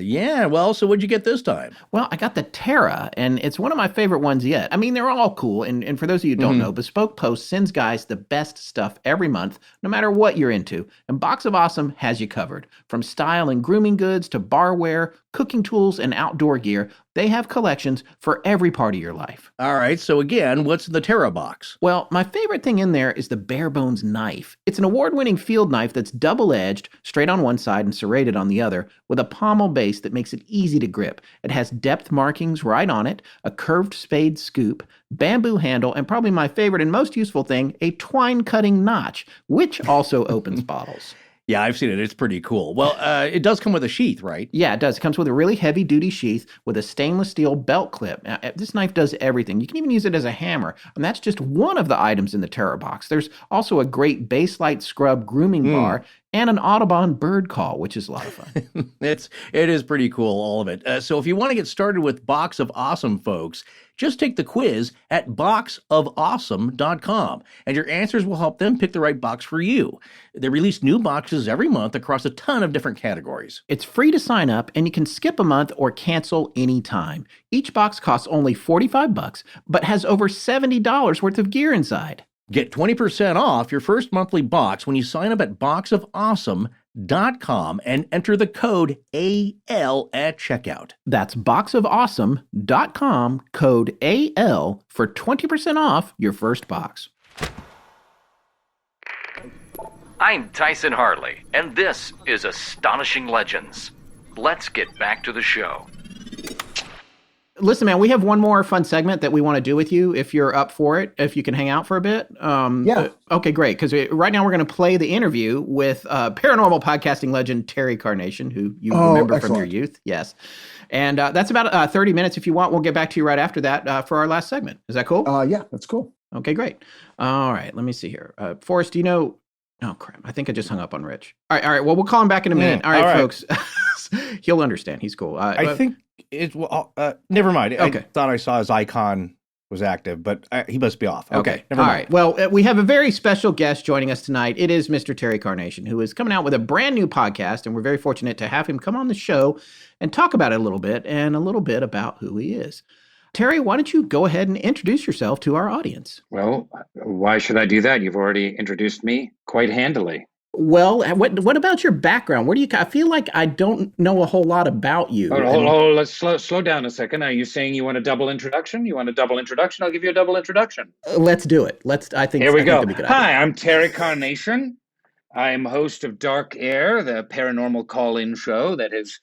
Yeah. Well, so what'd you get this time? Well, I got the Terra, and it's one of my favorite ones yet. I mean, they're all cool, and for those of you who don't know, Bespoke Post sends guys the best stuff every month, no matter what you're into, and Box of Awesome has you covered. From style and grooming goods to barware, cooking tools, and outdoor gear, they have collections for every part of your life. All right, so again, what's the Terra box? Well, my favorite thing in there is the Bare Bones knife. It's an award-winning field knife that's double-edged, straight on one side and serrated on the other, with a pommel base that makes it easy to grip. It has depth markings right on it, a curved spade scoop, bamboo handle, and probably my favorite and most useful thing, a twine-cutting notch, which also opens bottles. Yeah, I've seen it. It's pretty cool. Well, it does come with a sheath, right? Yeah, it does. It comes with a really heavy-duty sheath with a stainless steel belt clip. Now, this knife does everything. You can even use it as a hammer, and that's just one of the items in the Terra box. There's also a great Baselite Scrub grooming bar and an Audubon bird call, which is a lot of fun. It is pretty cool, all of it. So if you want to get started with Box of Awesome, folks, just take the quiz at boxofawesome.com, and your answers will help them pick the right box for you. They release new boxes every month across a ton of different categories. It's free to sign up, and you can skip a month or cancel anytime. Each box costs only $45, but has over $70 worth of gear inside. Get 20% off your first monthly box when you sign up at boxofawesome.com and enter the code AL at checkout. That's boxofawesome.com, code AL for 20% off your first box. I'm Tyson Harley, and this is Astonishing Legends. Let's get back to the show. Listen, man, we have one more fun segment that we want to do with you if you're up for it, if you can hang out for a bit. Yeah. Okay, great. Because right now we're going to play the interview with paranormal podcasting legend Terry Carnation, who you remember from your youth. Yes. And that's about 30 minutes. If you want, we'll get back to you right after that for our last segment. Is that cool? Yeah, that's cool. Okay, great. All right, let me see here. Forrest, do you know... Oh, crap. I think I just hung up on Rich. All right. Well, we'll call him back in a minute. All right, folks. He'll understand. He's cool. I think it's... never mind. Okay. I thought I saw his icon was active, but he must be off. Okay. Never mind. All right. Well, we have a very special guest joining us tonight. It is Mr. Terry Carnation, who is coming out with a brand new podcast, and we're very fortunate to have him come on the show and talk about it a little bit and a little bit about who he is. Terry, why don't you go ahead and introduce yourself to our audience? Well, why should I do that? You've already introduced me quite handily. Well, what about your background? I feel like I don't know a whole lot about you. Let's slow down a second. Are you saying you want a double introduction? You want a double introduction? I'll give you a double introduction. Let's do it. Here we go. Hi, I'm Terry Carnation. I'm host of Dark Air, the paranormal call-in show that has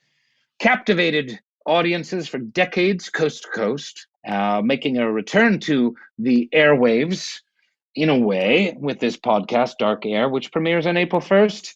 captivated audiences for decades, coast to coast, making a return to the airwaves in a way with this podcast, Dark Air, which premieres on April 1st.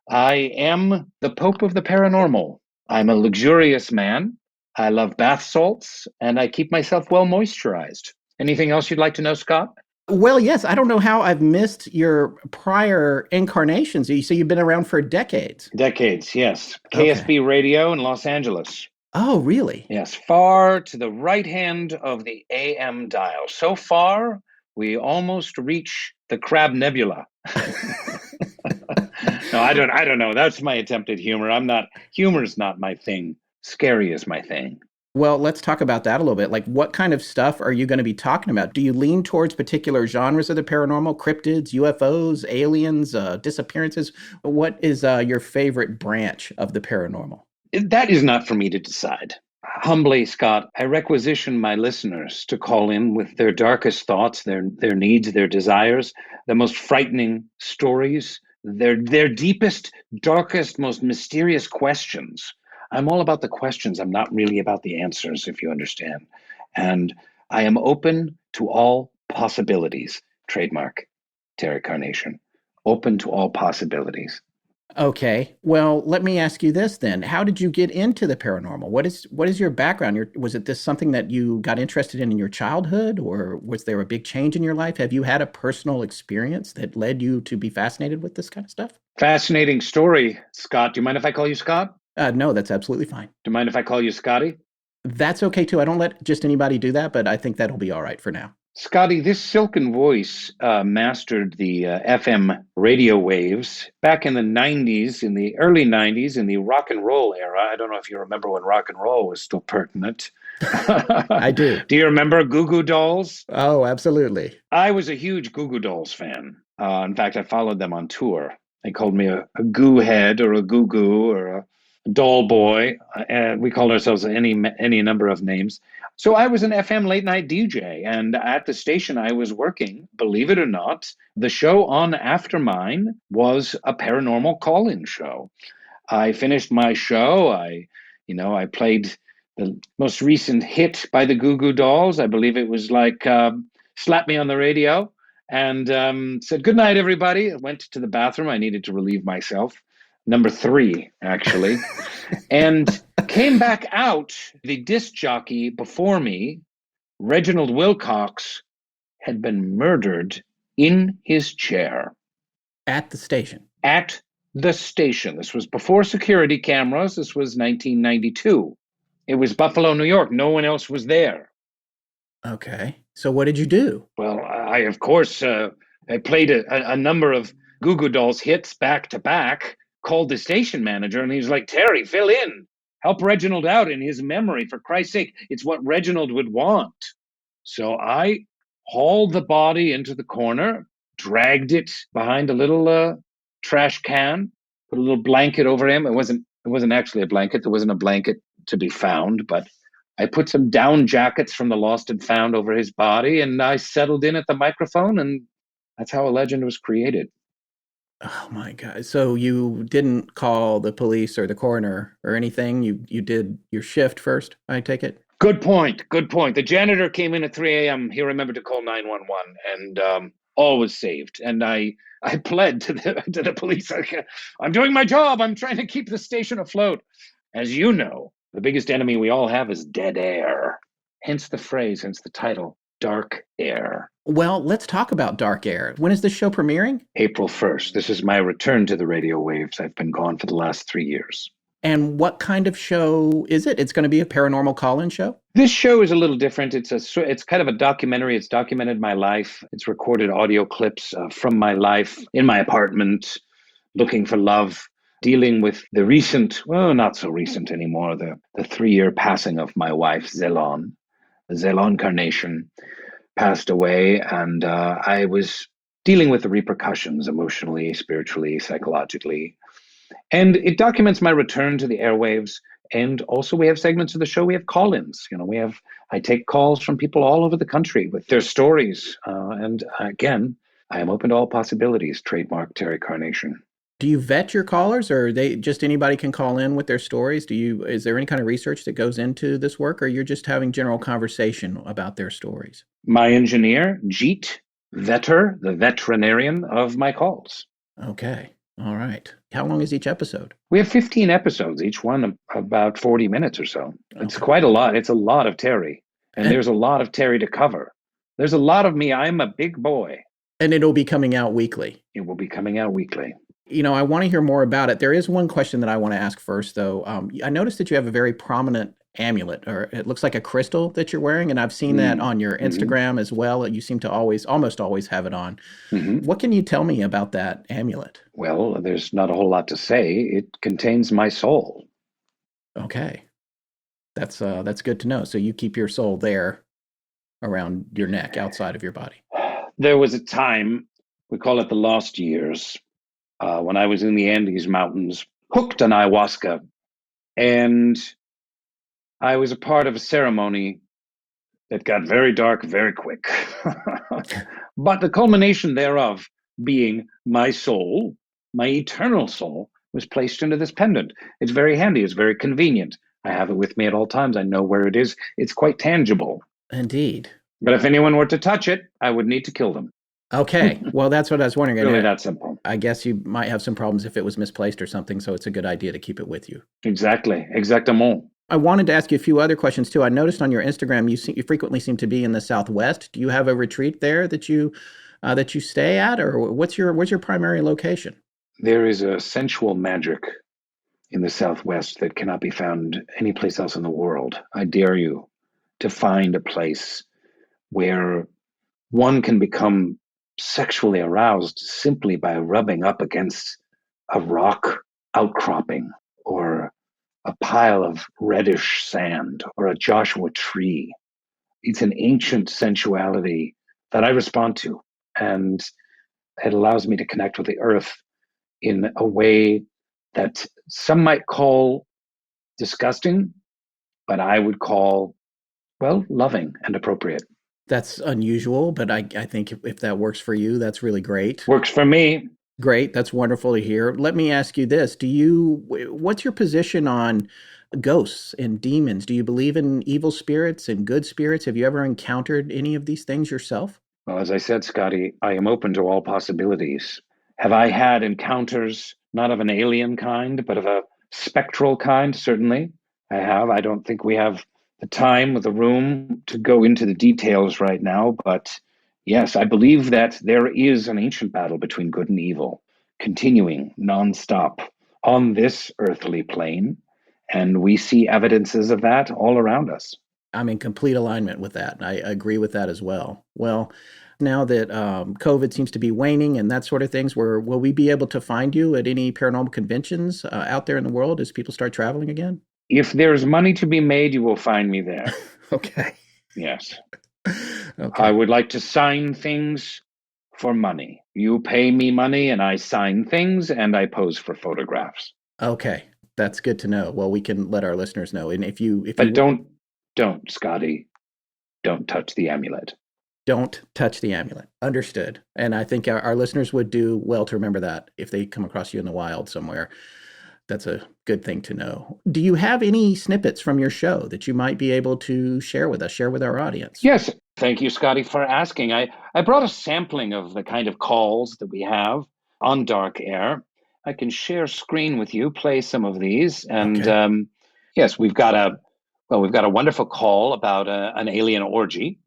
I am the Pope of the Paranormal. I'm a luxurious man. I love bath salts, and I keep myself well moisturized. Anything else you'd like to know, Scott? Well, yes. I don't know how I've missed your prior incarnations. You say you've been around for decades. Decades, yes. KSB Radio in Los Angeles. Oh, really? Yes, far to the right hand of the AM dial. So far, we almost reach the Crab Nebula. No, I don't know. That's my attempt at humor. Humor's not my thing. Scary is my thing. Well, let's talk about that a little bit. Like, what kind of stuff are you going to be talking about? Do you lean towards particular genres of the paranormal, cryptids, UFOs, aliens, disappearances? What is your favorite branch of the paranormal? That is not for me to decide. Humbly, Scott, I requisition my listeners to call in with their darkest thoughts, their needs, their desires, the most frightening stories, their deepest, darkest, most mysterious questions. I'm all about the questions. I'm not really about the answers, if you understand. And I am open to all possibilities. Trademark, Terry Carnation. Open to all possibilities. Okay. Well, let me ask you this then. How did you get into the paranormal? What is your background? Was it something that you got interested in your childhood, or was there a big change in your life? Have you had a personal experience that led you to be fascinated with this kind of stuff? Fascinating story, Scott. Do you mind if I call you Scott? No, that's absolutely fine. Do you mind if I call you Scotty? That's okay too. I don't let just anybody do that, but I think that'll be all right for now. Scotty, this silken voice mastered the FM radio waves back in the 90s, in the early 90s, in the rock and roll era. I don't know if you remember when rock and roll was still pertinent. I do. Do you remember Goo Goo Dolls? Oh, absolutely. I was a huge Goo Goo Dolls fan. In fact, I followed them on tour. They called me a goo head or a goo goo or a doll boy. And we called ourselves any number of names. So I was an FM late night DJ, and at the station I was working, believe it or not, the show on after mine was a paranormal call-in show. I finished my show. I played the most recent hit by the Goo Goo Dolls. I believe it was like Slap Me on the Radio, and said, good night, everybody. I went to the bathroom. I needed to relieve myself. Number 3, actually, and came back out. The disc jockey before me, Reginald Wilcox, had been murdered in his chair. At the station? At the station. This was before security cameras. This was 1992. It was Buffalo, New York. No one else was there. Okay. So what did you do? Well, I, of course, I played a number of Goo Goo Dolls hits back to back, called the station manager, and he was like, Terry, fill in. Help Reginald out in his memory. For Christ's sake, it's what Reginald would want. So I hauled the body into the corner, dragged it behind a little trash can, put a little blanket over him. It wasn't actually a blanket. There wasn't a blanket to be found, but I put some down jackets from the lost and found over his body, and I settled in at the microphone, and that's how a legend was created. Oh my God. So you didn't call the police or the coroner or anything? You did your shift first, I take it? Good point. The janitor came in at 3 a.m. He remembered to call 911, and all was saved. And I pled to the police. I'm doing my job. I'm trying to keep the station afloat. As you know, the biggest enemy we all have is dead air. Hence the phrase, hence the title, Dark Air. Well, let's talk about Dark Air. When is this show premiering? April 1st. This is my return to the radio waves. I've been gone for the last 3 years. And what kind of show is it? It's going to be a paranormal call-in show? This show is a little different. It's kind of a documentary. It's documented my life. It's recorded audio clips from my life in my apartment, looking for love, dealing with the recent, well, not so recent anymore, the 3-year passing of my wife, Zelon. Zelon Carnation passed away, and I was dealing with the repercussions emotionally, spiritually, psychologically. And it documents my return to the airwaves. And also we have segments of the show. We have call-ins. I take calls from people all over the country with their stories. And again, I am open to all possibilities. Trademark Terry Carnation. Do you vet your callers, or they just anybody can call in with their stories? Is there any kind of research that goes into this work, or you're just having general conversation about their stories? My engineer, Jeet Vetter, the veterinarian of my calls. Okay. All right. How long is each episode? We have 15 episodes, each one about 40 minutes or so. It's quite a lot. It's a lot of Terry. And there's a lot of Terry to cover. There's a lot of me. I'm a big boy. And it'll be coming out weekly. It will be coming out weekly. I want to hear more about it. There is one question that I want to ask first, though. I noticed that you have a very prominent amulet, or it looks like a crystal that you're wearing, and I've seen that on your Instagram as well. You seem to almost always have it on. What can you tell me about that amulet? Well, there's not a whole lot to say. It contains my soul. Okay. That's good to know. So you keep your soul there around your neck, outside of your body. There was a time, we call it the lost years, when I was in the Andes Mountains, hooked on ayahuasca, and I was a part of a ceremony that got very dark very quick. But the culmination thereof being my soul, my eternal soul, was placed into this pendant. It's very handy. It's very convenient. I have it with me at all times. I know where it is. It's quite tangible. Indeed. But if anyone were to touch it, I would need to kill them. Okay. Well, that's what I was wondering. Really that simple. I guess you might have some problems if it was misplaced or something, so it's a good idea to keep it with you. Exactly. Exactement. I wanted to ask you a few other questions, too. I noticed on your Instagram you frequently seem to be in the Southwest. Do you have a retreat there that you stay at, or what's your primary location? There is a sensual magic in the Southwest that cannot be found anyplace else in the world. I dare you to find a place where one can become sexually aroused simply by rubbing up against a rock outcropping or a pile of reddish sand or a Joshua tree. It's an ancient sensuality that I respond to, and it allows me to connect with the earth in a way that some might call disgusting, but I would call, well, loving and appropriate. That's unusual, but I think if that works for you, that's really great. Works for me. Great. That's wonderful to hear. Let me ask you this. What's your position on ghosts and demons? Do you believe in evil spirits and good spirits? Have you ever encountered any of these things yourself? Well, as I said, Scotty, I am open to all possibilities. Have I had encounters, not of an alien kind, but of a spectral kind? Certainly, I have. I don't think we have the time or the room to go into the details right now, but yes, I believe that there is an ancient battle between good and evil, continuing nonstop on this earthly plane, and we see evidences of that all around us. I'm in complete alignment with that. I agree with that as well. Well, now that COVID seems to be waning and that sort of things, will we be able to find you at any paranormal conventions out there in the world as people start traveling again? If there's money to be made, you will find me there. Okay. Yes. Okay. I would like to sign things for money. You pay me money and I sign things and I pose for photographs. Okay. That's good to know. Well, we can let our listeners know. And if you don't, Scotty, don't touch the amulet. Don't touch the amulet. Understood. And I think our listeners would do well to remember that if they come across you in the wild somewhere. That's a good thing to know. Do you have any snippets from your show that you might be able to share with us, share with our audience? Yes. Thank you, Scotty, for asking. I brought a sampling of the kind of calls that we have on Dark Air. I can share screen with you, play some of these. And Okay. yes, we've got a wonderful call about an alien orgy.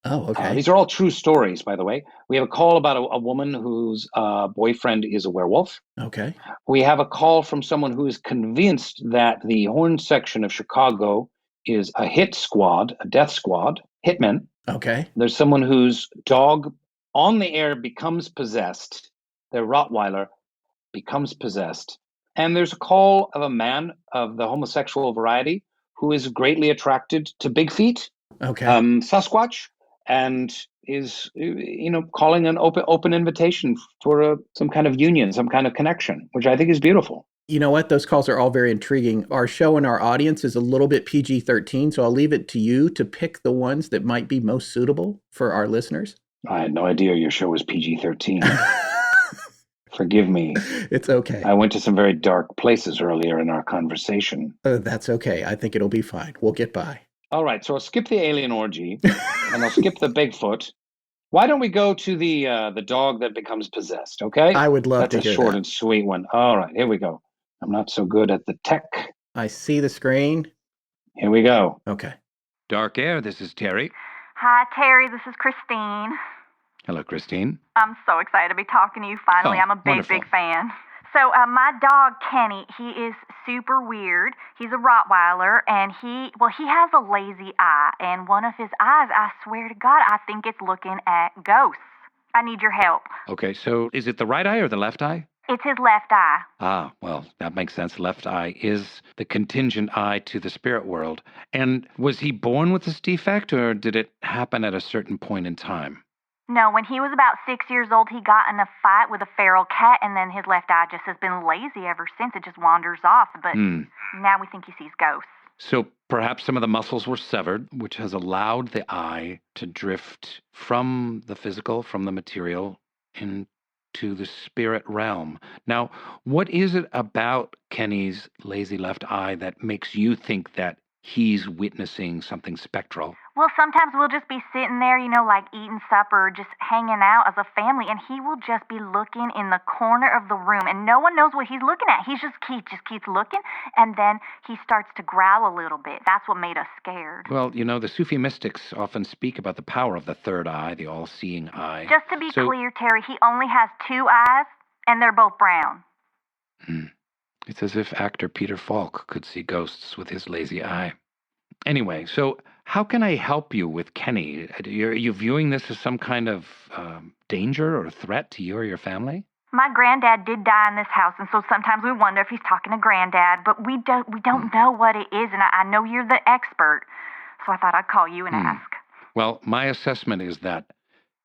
Oh, okay. These are all true stories, by the way. We have a call about a woman whose boyfriend is a werewolf. Okay. We have a call from someone who is convinced that the Horn section of Chicago is a hit squad, a death squad, hitmen. Okay. There's someone whose dog on the air becomes possessed. Their Rottweiler becomes possessed. And there's a call of a man of the homosexual variety who is greatly attracted to big feet, Okay. Sasquatch, and is calling an open invitation for some kind of union, some kind of connection, which I think is beautiful. You know what? Those calls are all very intriguing. Our show and our audience is a little bit PG-13, so I'll leave it to you to pick the ones that might be most suitable for our listeners. I had no idea your show was PG-13. Forgive me. It's okay. I went to some very dark places earlier in our conversation. That's okay. I think it'll be fine. We'll get by. All right, so I'll skip the alien orgy, and I'll skip the Bigfoot. Why don't we go to the dog that becomes possessed, okay? I would love to That's hear a short that. and sweet one. All right, here we go. I'm not so good at the tech. I see the screen. Here we go. Okay. Dark Air, this is Terry. Hi, Terry. This is Christine. Hello, Christine. I'm so excited to be talking to you finally. Oh, I'm a big, wonderful. big fan. So my dog, Kenny, he is super weird. He's a Rottweiler, and he has a lazy eye. And one of his eyes, I swear to God, I think it's looking at ghosts. I need your help. Okay, so is it the right eye or the left eye? It's his left eye. Ah, well, that makes sense. Left eye is the contingent eye to the spirit world. And was he born with this defect, or did it happen at a certain point in time? No, when he was about 6 years old, he got in a fight with a feral cat, and then his left eye just has been lazy ever since. It just wanders off. But now we think he sees ghosts. So perhaps some of the muscles were severed, which has allowed the eye to drift from the physical, from the material, into the spirit realm. Now, what is it about Kenny's lazy left eye that makes you think that he's witnessing something spectral? Well, sometimes we'll just be sitting there, like eating supper, just hanging out as a family, and he will just be looking in the corner of the room, and no one knows what he's looking at. He just keeps looking, and then he starts to growl a little bit. That's what made us scared. Well, the Sufi mystics often speak about the power of the third eye, the all-seeing eye. Just to be clear, Terry, he only has 2 eyes, and they're both brown. It's as if actor Peter Falk could see ghosts with his lazy eye. Anyway, so how can I help you with Kenny? Are you viewing this as some kind of danger or threat to you or your family? My granddad did die in this house, and so sometimes we wonder if he's talking to Granddad, but we don't know what it is, and I know you're the expert, so I thought I'd call you and ask. Well, my assessment is that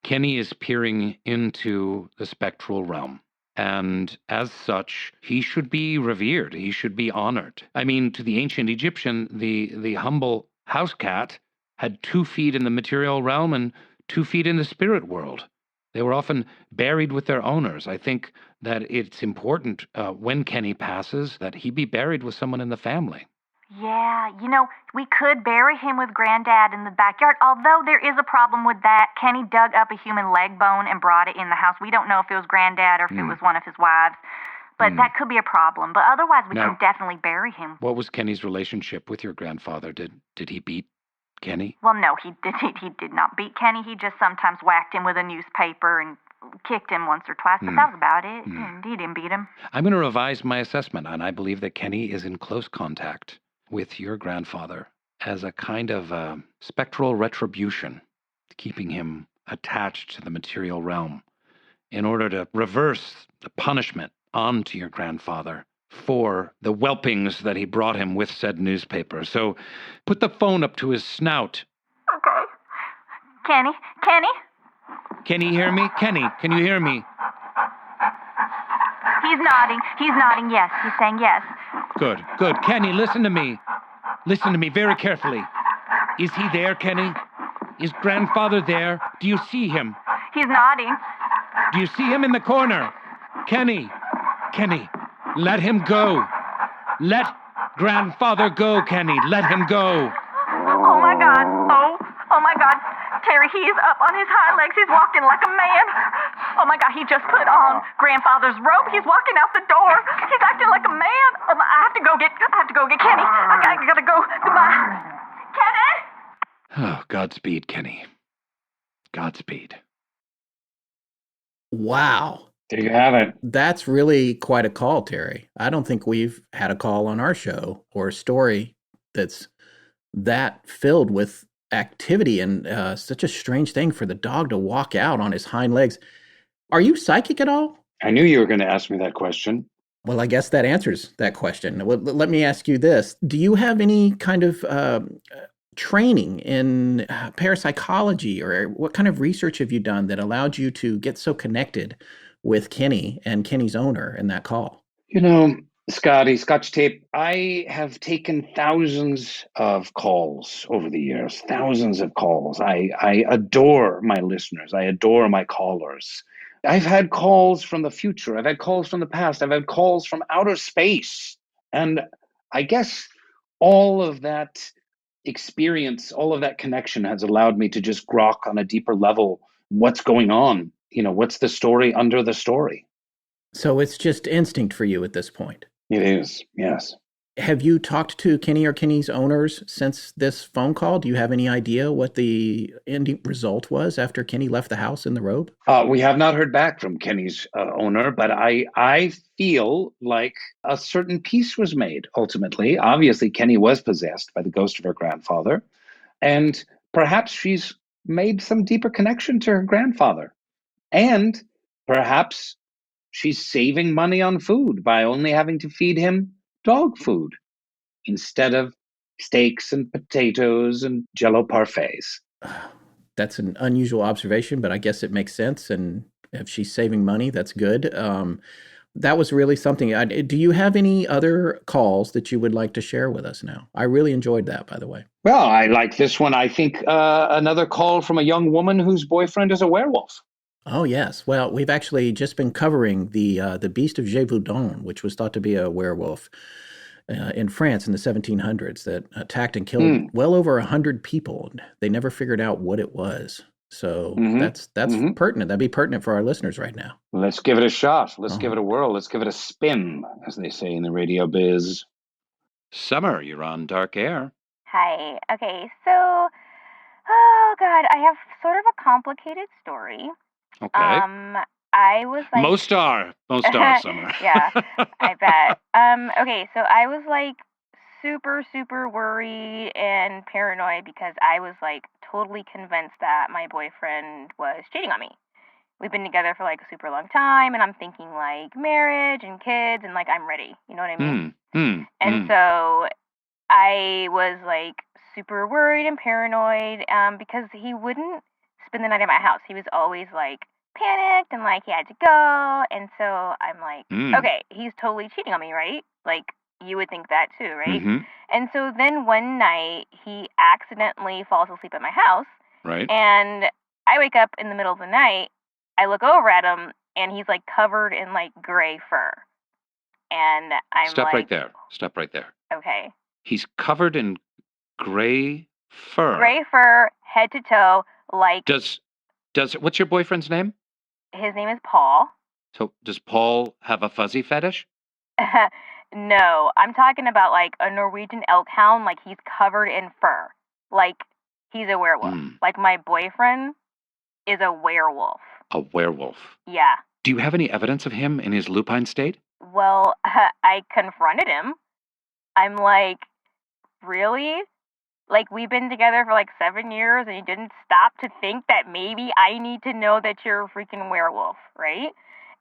Kenny is peering into the spectral realm. And as such, he should be revered. He should be honored. I mean, to the ancient Egyptian, the humble house cat had 2 feet in the material realm and 2 feet in the spirit world. They were often buried with their owners. I think that it's important when Kenny passes that he be buried with someone in the family. Yeah, we could bury him with Granddad in the backyard, although there is a problem with that. Kenny dug up a human leg bone and brought it in the house. We don't know if it was Granddad or if it was one of his wives, but that could be a problem. But otherwise, we can definitely bury him. What was Kenny's relationship with your grandfather? Did he beat Kenny? Well, no, he did not beat Kenny. He just sometimes whacked him with a newspaper and kicked him once or twice, but that was about it. He didn't beat him. I'm going to revise my assessment, and I believe that Kenny is in close contact with your grandfather as a kind of spectral retribution, keeping him attached to the material realm in order to reverse the punishment onto your grandfather for the whelpings that he brought him with said newspaper. So put the phone up to his snout. Okay. Kenny? Can you hear me? Kenny, can you hear me? He's nodding. He's nodding yes. He's saying yes. Good, good. Kenny, listen to me. Listen to me very carefully. Is he there, Kenny? Is grandfather there? Do you see him? He's nodding. Do you see him in the corner? Kenny, let him go. Let grandfather go, Kenny. Let him go. Oh my God. Oh my God. Terry, he is up on his hind legs. He's walking like a man. Oh my God, he just put on grandfather's robe. He's walking out the door. He's acting like a man. I have to go get Kenny. I gotta go. Goodbye. Kenny? Oh, Godspeed, Kenny. Godspeed. Wow. There you have it. That's really quite a call, Terry. I don't think we've had a call on our show or a story that's that filled with activity and such a strange thing for the dog to walk out on his hind legs. Are you psychic at all? I knew you were going to ask me that question. Well, I guess that answers that question. Well, let me ask you this. Do you have any kind of training in parapsychology, or what kind of research have you done that allowed you to get so connected with Kenny and Kenny's owner in that call? You know, Scotch Tape, I have taken thousands of calls over the years, thousands of calls. I adore my listeners. I adore my callers. I've had calls from the future. I've had calls from the past. I've had calls from outer space. And I guess all of that experience, all of that connection has allowed me to just grok on a deeper level what's going on. You know, what's the story under the story? So it's just instinct for you at this point. It is, yes. Have you talked to Kenny or Kenny's owners since this phone call? Do you have any idea what the ending result was after Kenny left the house in the robe? We have not heard back from Kenny's owner, but I feel like a certain peace was made ultimately. Obviously, Kenny was possessed by the ghost of her grandfather, and perhaps she's made some deeper connection to her grandfather. And perhaps she's saving money on food by only having to feed him dog food instead of steaks and potatoes and Jell-O parfaits. That's an unusual observation, but I guess it makes sense. And if she's saving money, that's good. That was really something. Do you have any other calls that you would like to share with us now? I really enjoyed that, by the way. Well, I like this one. I think another call from a young woman whose boyfriend is a werewolf. Oh, yes. Well, we've actually just been covering the Beast of Gévaudan, which was thought to be a werewolf in France in the 1700s that attacked and killed well over 100 people. They never figured out what it was. So that's pertinent. That'd be pertinent for our listeners right now. Let's give it a shot. Let's give it a whirl. Let's give it a spin, as they say in the radio biz. Summer, you're on Dark Air. Hi. Okay, so, oh God, I have sort of a complicated story. Okay. I was like... Most are, Summer. Yeah, I bet. Okay, so I was like super, super worried and paranoid because I was like totally convinced that my boyfriend was cheating on me. We've been together for like a super long time, and I'm thinking like marriage and kids, and like I'm ready. You know what I mean? And so I was like super worried and paranoid because he wouldn't spend the night at my house. He was always like panicked and like he had to go. And so I'm like, okay, he's totally cheating on me, right? Like you would think that too, right? And so then one night he accidentally falls asleep at my house. Right. And I wake up in the middle of the night. I look over at him and he's like covered in like gray fur. And I'm Stop like, right there. Stop right there. Okay. He's covered in gray fur. Gray fur, head to toe, like... Does what's your boyfriend's name? His name is Paul. So does Paul have a fuzzy fetish? No, I'm talking about like a Norwegian elk hound, like he's covered in fur. Like he's a werewolf. Like my boyfriend is a werewolf. A werewolf? Yeah. Do you have any evidence of him in his lupine state? Well, I confronted him. I'm like, really? Like, we've been together for like 7 years and you didn't stop to think that maybe I need to know that you're a freaking werewolf, right?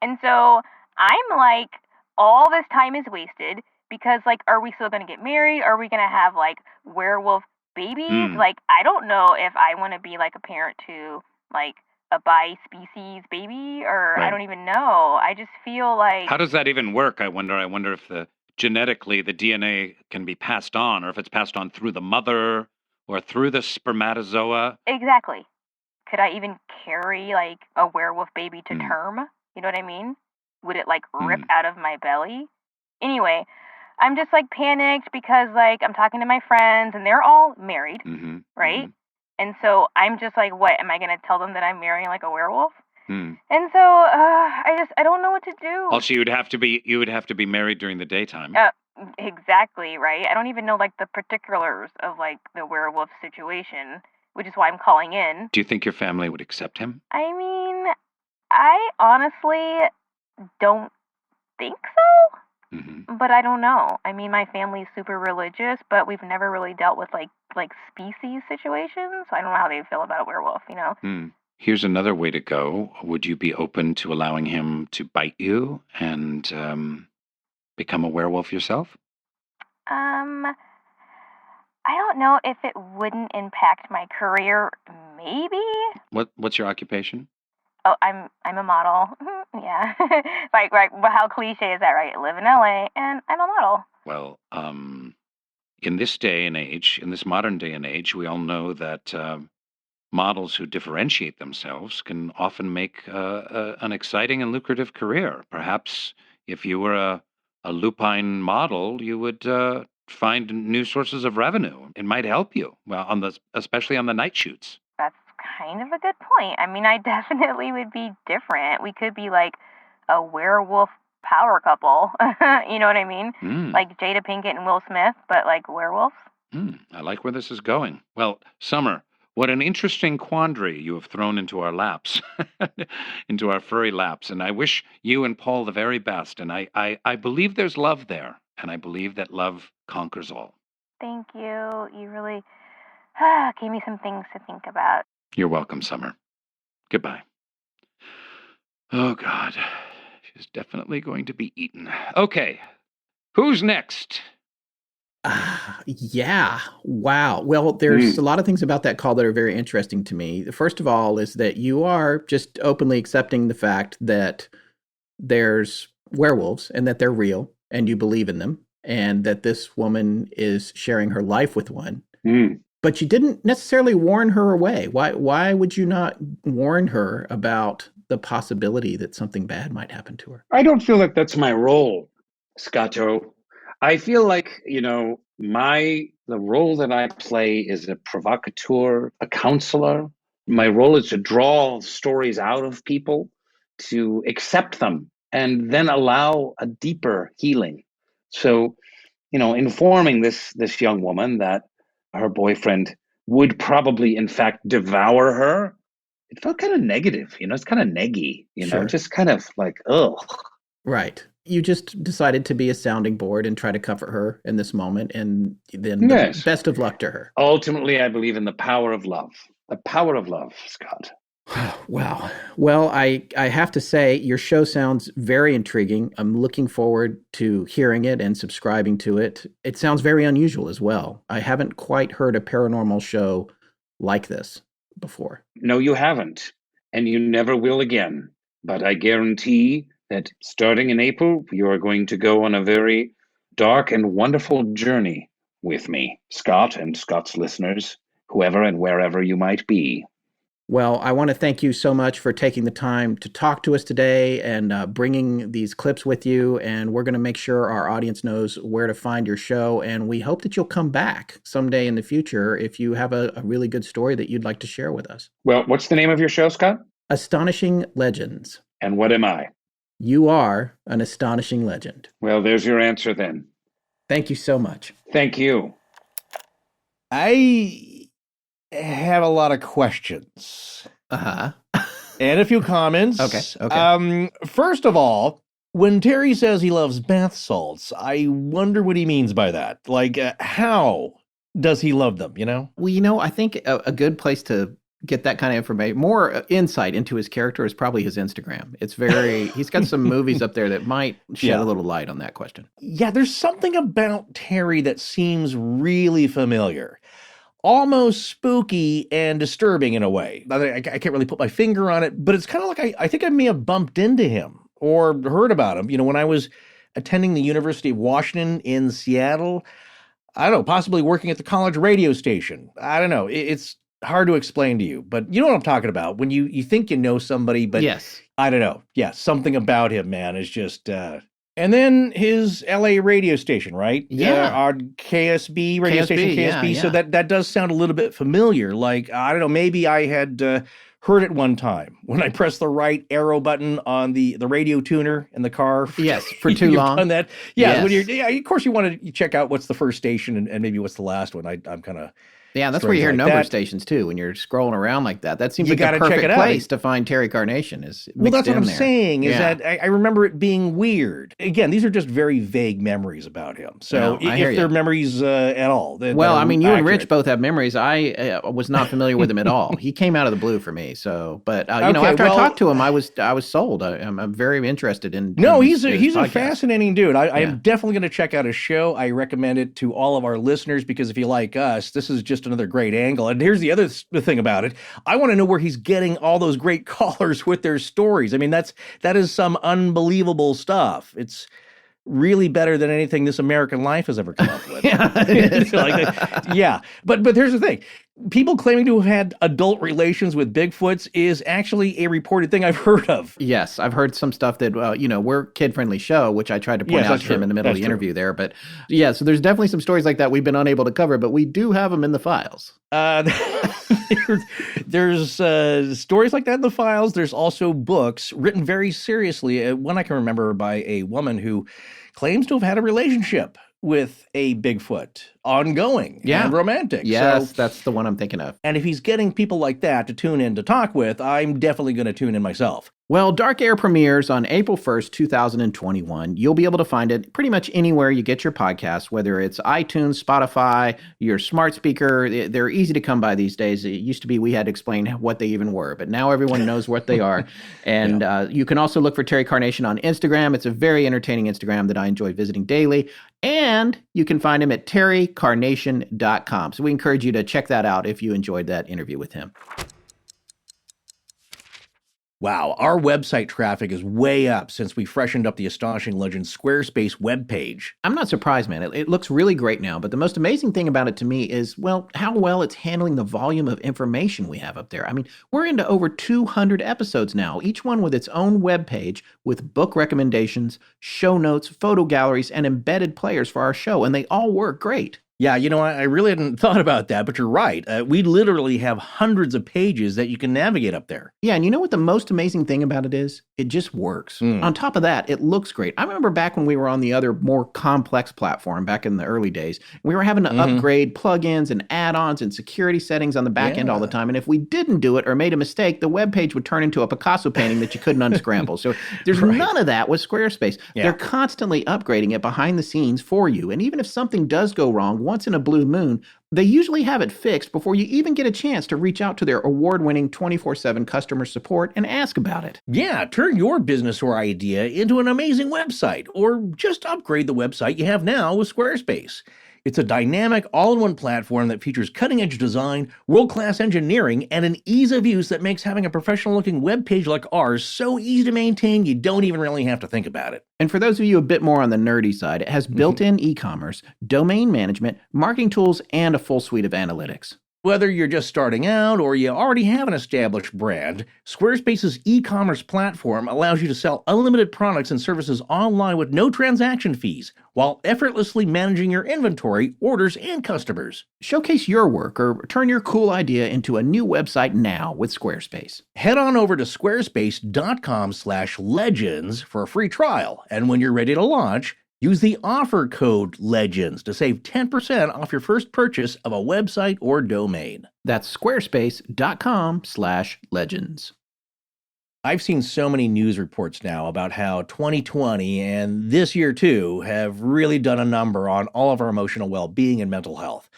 And so I'm like, all this time is wasted because, like, are we still going to get married? Are we going to have, like, werewolf babies? Like, I don't know if I want to be, like, a parent to, like, a bi-species baby, or Right. I don't even know. I just feel like... How does that even work? I wonder if genetically the DNA can be passed on, or if it's passed on through the mother or through the spermatozoa. Exactly. Could I even carry, like, a werewolf baby to term? You know what I mean? Would it, like, rip out of my belly? Anyway, I'm just, like, panicked because, like, I'm talking to my friends, and they're all married, right? And so I'm just like, what? Am I going to tell them that I'm marrying, like, a werewolf? And so I don't know what to do. Also, you would have to be married during the daytime. Exactly, right? I don't even know, like, the particulars of, like, the werewolf situation, which is why I'm calling in. Do you think your family would accept him? I mean, I honestly don't think so, but I don't know. I mean, my family's super religious, but we've never really dealt with, like species situations, so I don't know how they feel about a werewolf, you know? Here's another way to go. Would you be open to allowing him to bite you and become a werewolf yourself? I don't know if it wouldn't impact my career. Maybe. What's your occupation? Oh, I'm a model. Yeah. Right. Well, how cliche is that, right? I live in LA and I'm a model. Well, in this day and age, in this modern day and age, we all know that models who differentiate themselves can often make an exciting and lucrative career. Perhaps if you were a lupine model, you would find new sources of revenue. It might help you, well, especially on the night shoots. That's kind of a good point. I mean, I definitely would be different. We could be like a werewolf power couple. You know what I mean? Like Jada Pinkett and Will Smith, but like werewolves. I like where this is going. Well, Summer, what an interesting quandary you have thrown into our laps, into our furry laps. And I wish you and Paul the very best. And I believe there's love there. And I believe that love conquers all. Thank you. You really gave me some things to think about. You're welcome, Summer. Goodbye. Oh, God. She's definitely going to be eaten. Okay. Who's next? Yeah. Wow. Well, there's a lot of things about that call that are very interesting to me. First of all is that you are just openly accepting the fact that there's werewolves and that they're real and you believe in them and that this woman is sharing her life with one. But you didn't necessarily warn her away. Why would you not warn her about the possibility that something bad might happen to her? I don't feel like that's my role, Scotto. I feel like, the role that I play is a provocateur, a counselor. My role is to draw stories out of people, to accept them, and then allow a deeper healing. So, informing this young woman that her boyfriend would probably, in fact, devour her, it felt kind of negative, it's kind of neggy, Sure. Just kind of like, ugh. Right. You just decided to be a sounding board and try to comfort her in this moment, and then best of luck to her. Ultimately, I believe in the power of love. The power of love, Scott. Wow. Well, I have to say, your show sounds very intriguing. I'm looking forward to hearing it and subscribing to it. It sounds very unusual as well. I haven't quite heard a paranormal show like this before. No, you haven't. And you never will again. But I guarantee that starting in April, you are going to go on a very dark and wonderful journey with me, Scott and Scott's listeners, whoever and wherever you might be. Well, I want to thank you so much for taking the time to talk to us today and bringing these clips with you. And we're going to make sure our audience knows where to find your show. And we hope that you'll come back someday in the future if you have a really good story that you'd like to share with us. Well, what's the name of your show, Scott? Astonishing Legends. And what am I? You are an astonishing legend. Well, there's your answer then. Thank you so much. Thank you. I have a lot of questions. And a few comments. Okay. First of all, when Terry says he loves bath salts, I wonder what he means by that. Like, how does he love them, Well, I think a good place to get that kind of information, more insight into his character is probably his Instagram. It's he's got some movies up there that might shed a little light on that question. Yeah, there's something about Terry that seems really familiar. almost spooky and disturbing in a way. I can't really put my finger on it, but it's kind of like I think I may have bumped into him or heard about him. When I was attending the University of Washington in Seattle, I don't know, possibly working at the college radio station. I don't know. It's hard to explain to you, but you know what I'm talking about when you think you know somebody, but yes, I don't know. Yeah, something about him, man, is just. And then his LA radio station, right? Yeah. Our KSB radio station, KSB. Yeah. So that does sound a little bit familiar. Like, I don't know, maybe I had heard it one time when I pressed the right arrow button on the radio tuner in the car. Yes, for too long. Done that. Yeah, Yes. Of course you want to check out what's the first station and maybe what's the last one. I'm kind of. Yeah, that's where you hear number stations too when you're scrolling around like that. That seems like the perfect place to find Terry Carnation. Well, that's what I'm saying. Is that I remember it being weird. Again, these are just very vague memories about him. So if they're memories at all, well, I mean, you and Rich both have memories. I was not familiar with him at all. He came out of the blue for me. So, but after I talked to him, I was sold. I'm very interested in. No, he's a fascinating dude. I am definitely going to check out his show. I recommend it to all of our listeners because if you like us, this is just another great angle. And here's the other thing about it. I want to know where he's getting all those great callers with their stories. I mean, that is some unbelievable stuff. It's really better than anything This American Life has ever come up with. But here's the thing. People claiming to have had adult relations with Bigfoots is actually a reported thing I've heard of. Yes, I've heard some stuff that, we're a kid-friendly show, which I tried to point out to him in the middle of the interview there. But yeah, so there's definitely some stories like that we've been unable to cover, but we do have them in the files. There's stories like that in the files. There's also books written very seriously. One I can remember by a woman who claims to have had a relationship with a Bigfoot, ongoing and romantic. Yes, that's the one I'm thinking of. And if he's getting people like that to tune in to talk with, I'm definitely going to tune in myself. Well, Dark Air premieres on April 1st, 2021. You'll be able to find it pretty much anywhere you get your podcasts, whether it's iTunes, Spotify, your smart speaker. They're easy to come by these days. It used to be we had to explain what they even were, but now everyone knows what they are. And you can also look for Terry Carnation on Instagram. It's a very entertaining Instagram that I enjoy visiting daily. And you can find him at terrycarnation.com. So we encourage you to check that out if you enjoyed that interview with him. Wow, our website traffic is way up since we freshened up the Astonishing Legends Squarespace webpage. I'm not surprised, man. It looks really great now, but the most amazing thing about it to me is, well, how well it's handling the volume of information we have up there. I mean, we're into over 200 episodes now, each one with its own webpage with book recommendations, show notes, photo galleries, and embedded players for our show, and they all work great. Yeah, I really hadn't thought about that, but you're right. We literally have hundreds of pages that you can navigate up there. Yeah, and you know what the most amazing thing about it is? It just works. On top of that, it looks great. I remember back when we were on the other more complex platform back in the early days, we were having to upgrade plugins and add-ons and security settings on the back end all the time. And if we didn't do it or made a mistake, the web page would turn into a Picasso painting that you couldn't unscramble. So there's none of that with Squarespace. Yeah. They're constantly upgrading it behind the scenes for you. And even if something does go wrong once in a blue moon, they usually have it fixed before you even get a chance to reach out to their award-winning 24/7 customer support and ask about it. Yeah, turn your business or idea into an amazing website, or just upgrade the website you have now with Squarespace. It's a dynamic, all-in-one platform that features cutting-edge design, world-class engineering, and an ease of use that makes having a professional-looking web page like ours so easy to maintain you don't even really have to think about it. And for those of you a bit more on the nerdy side, it has built-in e-commerce, domain management, marketing tools, and a full suite of analytics. Whether you're just starting out or you already have an established brand, Squarespace's e-commerce platform allows you to sell unlimited products and services online with no transaction fees, while effortlessly managing your inventory, orders, and customers. Showcase your work or turn your cool idea into a new website now with Squarespace. Head on over to squarespace.com/legends for a free trial, and when you're ready to launch, use the offer code LEGENDS to save 10% off your first purchase of a website or domain. That's squarespace.com/legends. I've seen so many news reports now about how 2020 and this year too have really done a number on all of our emotional well-being and mental health.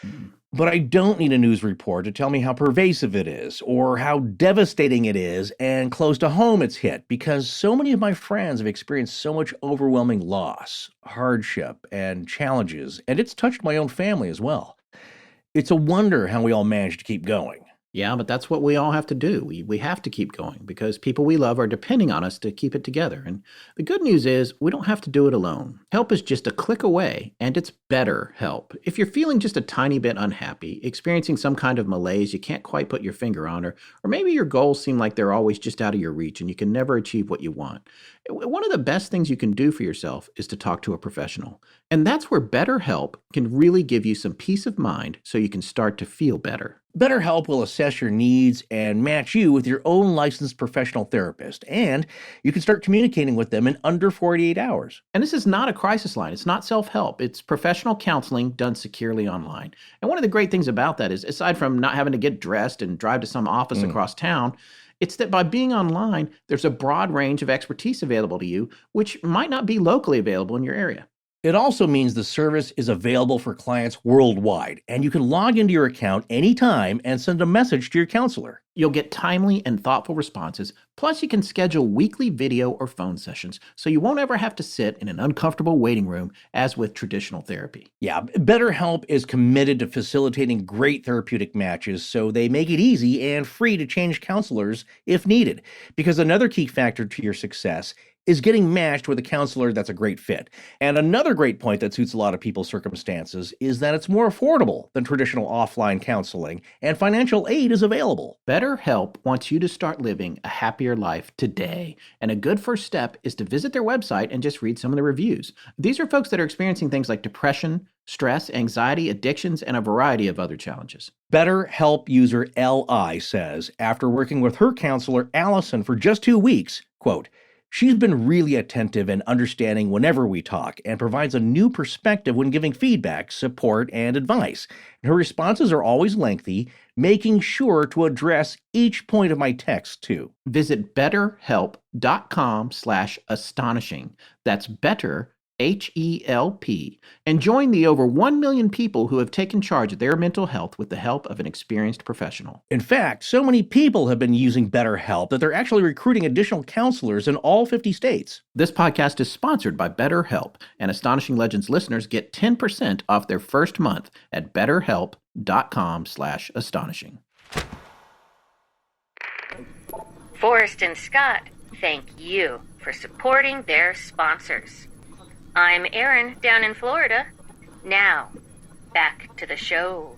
But I don't need a news report to tell me how pervasive it is or how devastating it is and close to home it's hit, because so many of my friends have experienced so much overwhelming loss, hardship, and challenges, and it's touched my own family as well. It's a wonder how we all manage to keep going. Yeah, but that's what we all have to do. We have to keep going because people we love are depending on us to keep it together. And the good news is we don't have to do it alone. Help is just a click away, and it's BetterHelp. If you're feeling just a tiny bit unhappy, experiencing some kind of malaise you can't quite put your finger on, or maybe your goals seem like they're always just out of your reach and you can never achieve what you want, one of the best things you can do for yourself is to talk to a professional. And that's where BetterHelp can really give you some peace of mind so you can start to feel better. BetterHelp will assess your needs and match you with your own licensed professional therapist, and you can start communicating with them in under 48 hours. And this is not a crisis line. It's not self-help. It's professional counseling done securely online. And one of the great things about that is, aside from not having to get dressed and drive to some office across town, it's that by being online, there's a broad range of expertise available to you, which might not be locally available in your area. It also means the service is available for clients worldwide, and you can log into your account anytime and send a message to your counselor. You'll get timely and thoughtful responses, plus you can schedule weekly video or phone sessions, so you won't ever have to sit in an uncomfortable waiting room as with traditional therapy. Yeah, BetterHelp is committed to facilitating great therapeutic matches, so they make it easy and free to change counselors if needed. Because another key factor to your success is getting matched with a counselor that's a great fit. And another great point that suits a lot of people's circumstances is that it's more affordable than traditional offline counseling, and financial aid is available. BetterHelp wants you to start living a happier life today. And a good first step is to visit their website and just read some of the reviews. These are folks that are experiencing things like depression, stress, anxiety, addictions, and a variety of other challenges. BetterHelp user L.I. says, after working with her counselor, Allison, for just 2 weeks, quote, "She's been really attentive and understanding whenever we talk and provides a new perspective when giving feedback, support, and advice. Her responses are always lengthy, making sure to address each point of my text, too." Visit betterhelp.com/astonishing. That's better, HELP, and join the over 1 million people who have taken charge of their mental health with the help of an experienced professional. In fact, so many people have been using BetterHelp that they're actually recruiting additional counselors in all 50 states. This podcast is sponsored by BetterHelp, and Astonishing Legends listeners get 10% off their first month at betterhelp.com/astonishing. Forrest and Scott, thank you for supporting their sponsors. I'm Erin down in Florida. Now, back to the show.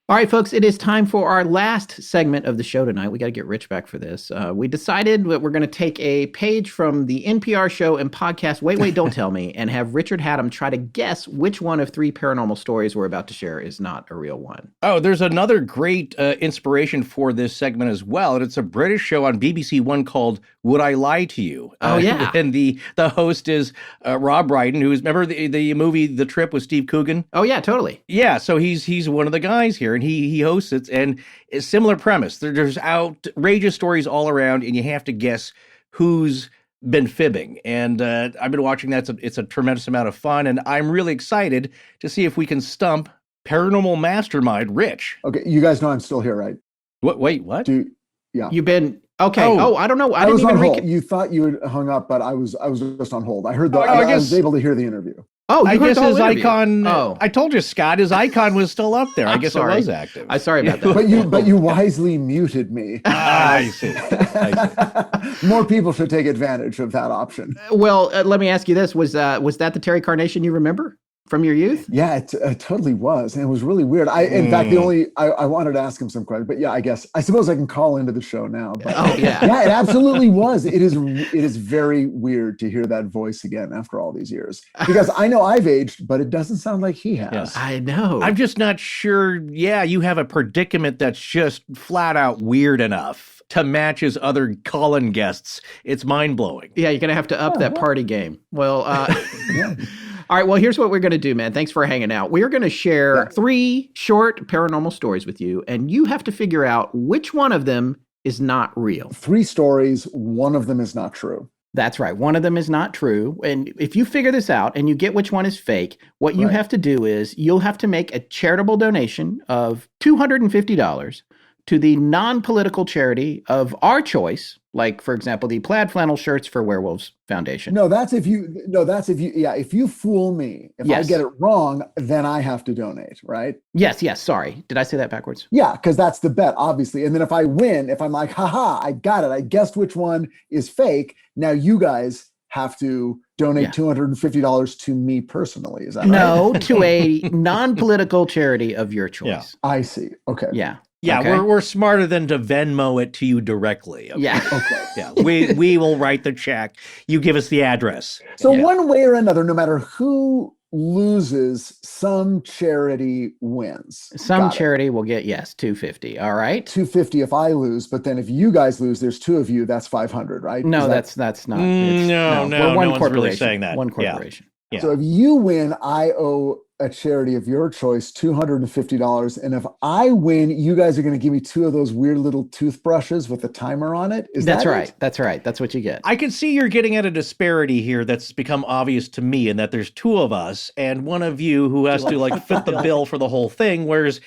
All right, folks, it is time for our last segment of the show tonight. We got to get Rich back for this. We decided that we're going to take a page from the NPR show and podcast Wait, Wait, Don't Tell Me and have Richard Hatem try to guess which one of 3 paranormal stories we're about to share is not a real one. Oh, there's another great inspiration for this segment as well, and it's a British show on BBC One called Would I Lie to You? Oh, yeah. And the host is Rob Brydon, who's, remember the movie The Trip with Steve Coogan? Oh, yeah, totally. Yeah, so he's one of the guys here. And he hosts it, and a similar premise. There's outrageous stories all around, and you have to guess who's been fibbing. And I've been watching that. It's a tremendous amount of fun, and I'm really excited to see if we can stump paranormal mastermind Rich. Okay, you guys know I'm still here, right? What? Wait, what? Yeah. You've been... Okay. Oh, I don't know. I was on hold. You thought you had hung up, but I was just on hold. I heard I was able to hear the interview. Oh, I guess his interview. Icon. Oh. I told you, Scott, his icon was still up there. I guess it was active. I'm sorry about that. But you wisely muted me. I see. More people should take advantage of that option. Well, let me ask you this: was that the Terry Carnation you remember from your youth? Yeah, it totally was, and it was really weird. In fact, I wanted to ask him some questions, but yeah, I suppose I can call into the show now. But, oh yeah, yeah, it absolutely was. It is very weird to hear that voice again after all these years, because I know I've aged, but it doesn't sound like he has. Yes. I know. I'm just not sure. Yeah, you have a predicament that's just flat out weird enough to match his other call-in guests. It's mind-blowing. Yeah, you're gonna have to up that party game. Well, yeah. All right, well, here's what we're going to do, man. Thanks for hanging out. We're going to share 3 short paranormal stories with you, and you have to figure out which one of them is not real. 3 stories, one of them is not true. That's right. One of them is not true. And if you figure this out and you get which one is fake, what you have to do is you'll have to make a charitable donation of $250 to the non-political charity of our choice, Like, for example, the plaid flannel shirts for Werewolves Foundation. No, that's if you, if you fool me, if I get it wrong, then I have to donate, right? Yes. Sorry. Did I say that backwards? Yeah, because that's the bet, obviously. And then if I win, if I'm like, haha, I got it. I guessed which one is fake. Now you guys have to donate $250 to me personally. Is that right? No, to a non-political charity of your choice. Yeah. I see. Okay. Yeah. Yeah, okay. we're smarter than to Venmo it to you directly. Okay? Yeah. Okay. Yeah. We will write the check. You give us the address. So one way or another, no matter who loses, some charity wins. Some charity will get, $250. All right. $250 if I lose, but then if you guys lose, there's two of you, that's $500, right? No, that's not. No, we're one one's really saying that. One corporation. Yeah. So if you win, I owe a charity of your choice $250, and if I win, you guys are going to give me two of those weird little toothbrushes with a timer on it. That's right. That's right. That's what you get. I can see you're getting at a disparity here that's become obvious to me, in that there's two of us and one of you who has to like fit the bill for the whole thing, whereas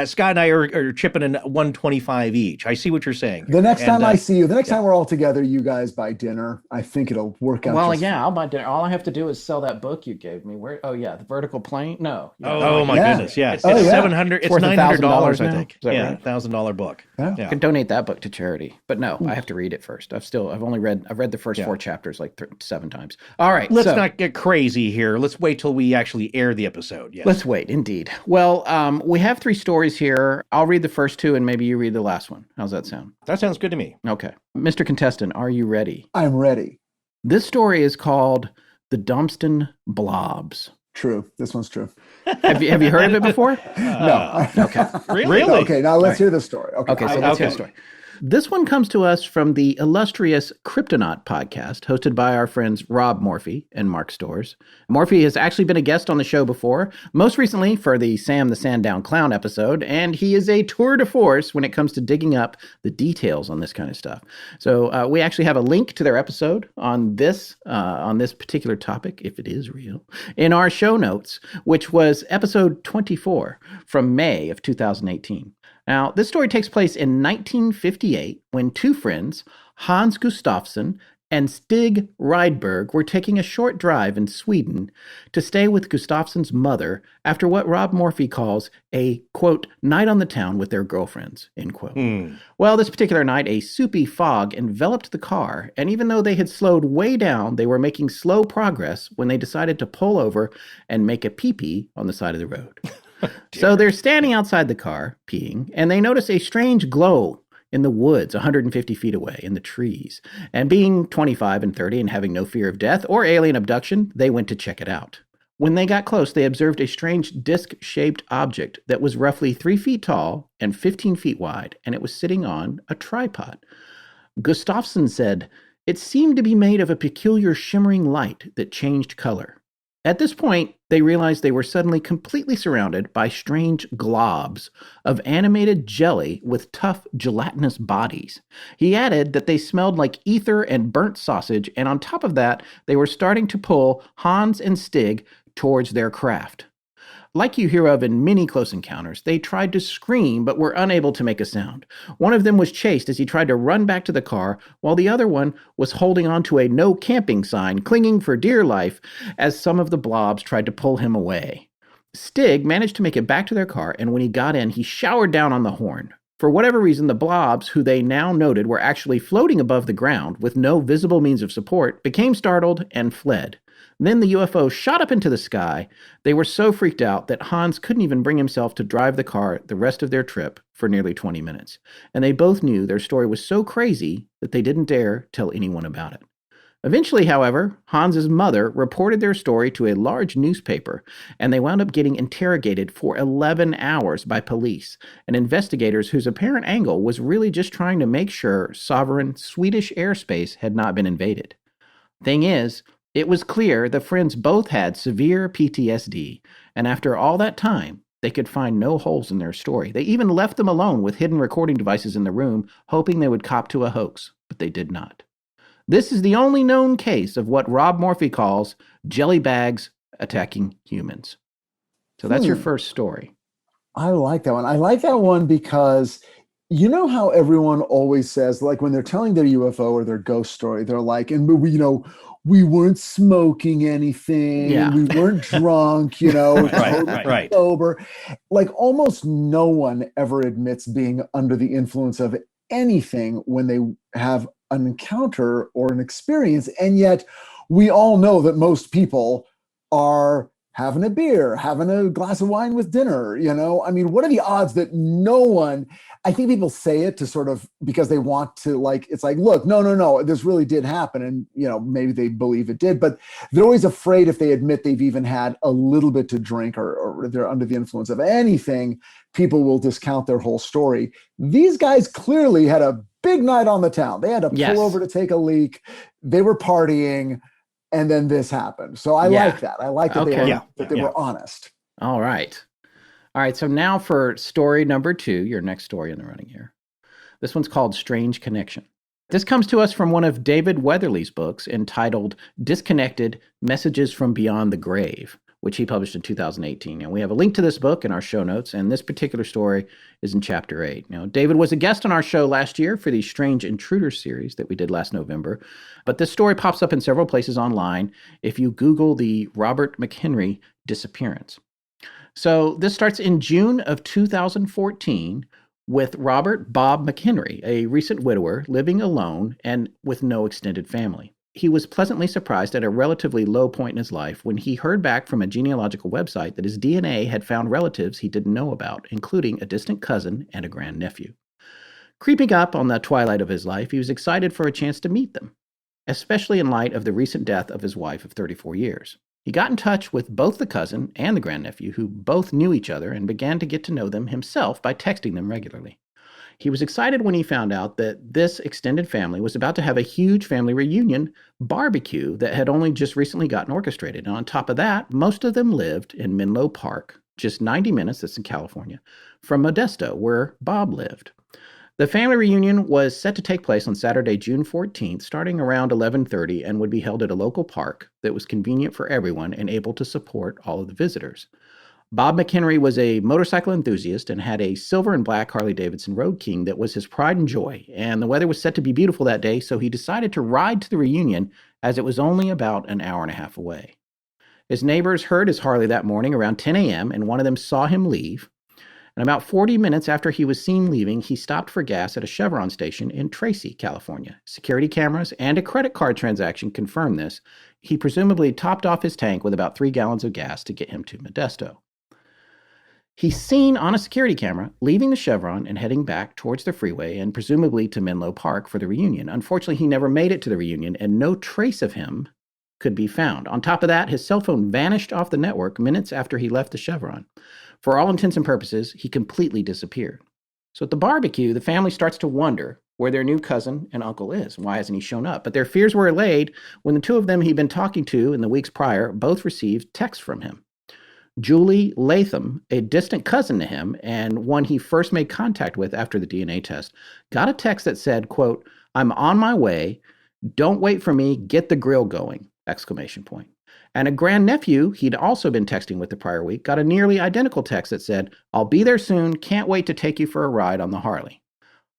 Scott and I are chipping in $125 each. I see what you're saying. The next time I see you, the next time we're all together, you guys buy dinner. I think it'll work out. Well, I'll buy dinner. All I have to do is sell that book you gave me. Where? Oh yeah, the vertical plane. No. Oh my goodness! Yeah, it's $700. It's $900. I think. Yeah, $1,000 book. Yeah. I can donate that book to charity, but no, I have to read it first. I've read the first 4 chapters like 7 times. All right, let's not get crazy here. Let's wait till we actually air the episode. Yes. Let's wait. Indeed. Well, we have 3 stories here. I'll read the first 2, and maybe you read the last one. How's that sound? That sounds good to me. Okay, Mr. Contestant, are you ready? I'm ready. This story is called The Dumpston Blobs. True. This one's true. Have you heard of it before? No. Okay. Really? Okay, now let's hear the story. Okay, so let's hear the story. This one comes to us from the illustrious Cryptonaut podcast, hosted by our friends Rob Morphy and Mark Storrs. Morphy has actually been a guest on the show before, most recently for the Sam the Sandown Clown episode, and he is a tour de force when it comes to digging up the details on this kind of stuff. So we actually have a link to their episode on this particular topic, if it is real, in our show notes, which was episode 24 from May of 2018. Now, this story takes place in 1958 when 2 friends, Hans Gustafsson and Stig Rydberg, were taking a short drive in Sweden to stay with Gustafsson's mother after what Rob Morphy calls a, quote, night on the town with their girlfriends, end quote. Well, this particular night, a soupy fog enveloped the car, and even though they had slowed way down, they were making slow progress when they decided to pull over and make a pee-pee on the side of the road. So they're standing outside the car, peeing, and they notice a strange glow in the woods 150 feet away in the trees. And being 25 and 30 and having no fear of death or alien abduction, they went to check it out. When they got close, they observed a strange disc-shaped object that was roughly 3 feet tall and 15 feet wide, and it was sitting on a tripod. Gustafsson said, "It seemed to be made of a peculiar shimmering light that changed color." At this point, they realized they were suddenly completely surrounded by strange globs of animated jelly with tough, gelatinous bodies. He added that they smelled like ether and burnt sausage, and on top of that, they were starting to pull Hans and Stig towards their craft. Like you hear of in many close encounters, they tried to scream but were unable to make a sound. One of them was chased as he tried to run back to the car, while the other one was holding onto a no camping sign, clinging for dear life as some of the blobs tried to pull him away. Stig managed to make it back to their car, and when he got in, he showered down on the horn. For whatever reason, the blobs, who they now noted were actually floating above the ground with no visible means of support, became startled and fled. Then the UFO shot up into the sky. They were so freaked out that Hans couldn't even bring himself to drive the car the rest of their trip for nearly 20 minutes. And they both knew their story was so crazy that they didn't dare tell anyone about it. Eventually, however, Hans's mother reported their story to a large newspaper, and they wound up getting interrogated for 11 hours by police and investigators whose apparent angle was really just trying to make sure sovereign Swedish airspace had not been invaded. Thing is, it was clear the friends both had severe PTSD, and after all that time, they could find no holes in their story. They even left them alone with hidden recording devices in the room, hoping they would cop to a hoax, but they did not. This is the only known case of what Rob Morphy calls jelly bags attacking humans. So that's your first story. I like that one. I like that one because You know how everyone always says, like when they're telling their UFO or their ghost story, they're like, and we, we weren't smoking anything, Yeah. and we weren't drunk, totally sober. Like almost no one ever admits being under the influence of anything when they have an encounter or an experience. And yet we all know that most people are having a beer, having a glass of wine with dinner, I mean, what are the odds that no one, I think people say it to sort of, because they want to it's like, look, no, this really did happen. And, maybe they believe it did, but they're always afraid if they admit they've even had a little bit to drink or they're under the influence of anything, people will discount their whole story. These guys clearly had a big night on the town. They had to pull over to take a leak. They were partying. And then this happened. So I like that. I like that they were honest. All right. So now for story number 2, your next story in the running here. This one's called Strange Connection. This comes to us from one of David Weatherly's books entitled Disconnected: Messages from Beyond the Grave, which he published in 2018. And we have a link to this book in our show notes, and this particular story is in Chapter 8. Now, David was a guest on our show last year for the Strange Intruders series that we did last November, but this story pops up in several places online if you Google the Robert McHenry disappearance. So this starts in June of 2014 with Robert Bob McHenry, a recent widower, living alone and with no extended family. He was pleasantly surprised at a relatively low point in his life when he heard back from a genealogical website that his DNA had found relatives he didn't know about, including a distant cousin and a grandnephew. Creeping up on the twilight of his life, he was excited for a chance to meet them, especially in light of the recent death of his wife of 34 years. He got in touch with both the cousin and the grandnephew, who both knew each other, and began to get to know them himself by texting them regularly. He was excited when he found out that this extended family was about to have a huge family reunion barbecue that had only just recently gotten orchestrated. And on top of that, most of them lived in Menlo Park, just 90 minutes, that's in California, from Modesto, where Bob lived. The family reunion was set to take place on Saturday, June 14th, starting around 11:30, and would be held at a local park that was convenient for everyone and able to support all of the visitors. Bob McHenry was a motorcycle enthusiast and had a silver and black Harley-Davidson Road King that was his pride and joy, and the weather was set to be beautiful that day, so he decided to ride to the reunion as it was only about an hour and a half away. His neighbors heard his Harley that morning around 10 a.m., and one of them saw him leave. And about 40 minutes after he was seen leaving, he stopped for gas at a Chevron station in Tracy, California. Security cameras and a credit card transaction confirmed this. He presumably topped off his tank with about 3 gallons of gas to get him to Modesto. He's seen on a security camera leaving the Chevron and heading back towards the freeway and presumably to Menlo Park for the reunion. Unfortunately, he never made it to the reunion, and no trace of him could be found. On top of that, his cell phone vanished off the network minutes after he left the Chevron. For all intents and purposes, he completely disappeared. So at the barbecue, the family starts to wonder where their new cousin and uncle is. Why hasn't he shown up? But their fears were allayed when the two of them he'd been talking to in the weeks prior both received texts from him. Julie Latham, a distant cousin to him and one he first made contact with after the DNA test, got a text that said, quote, "I'm on my way. Don't wait for me. Get the grill going!" Exclamation point. And a grandnephew he'd also been texting with the prior week got a nearly identical text that said, "I'll be there soon. Can't wait to take you for a ride on the Harley."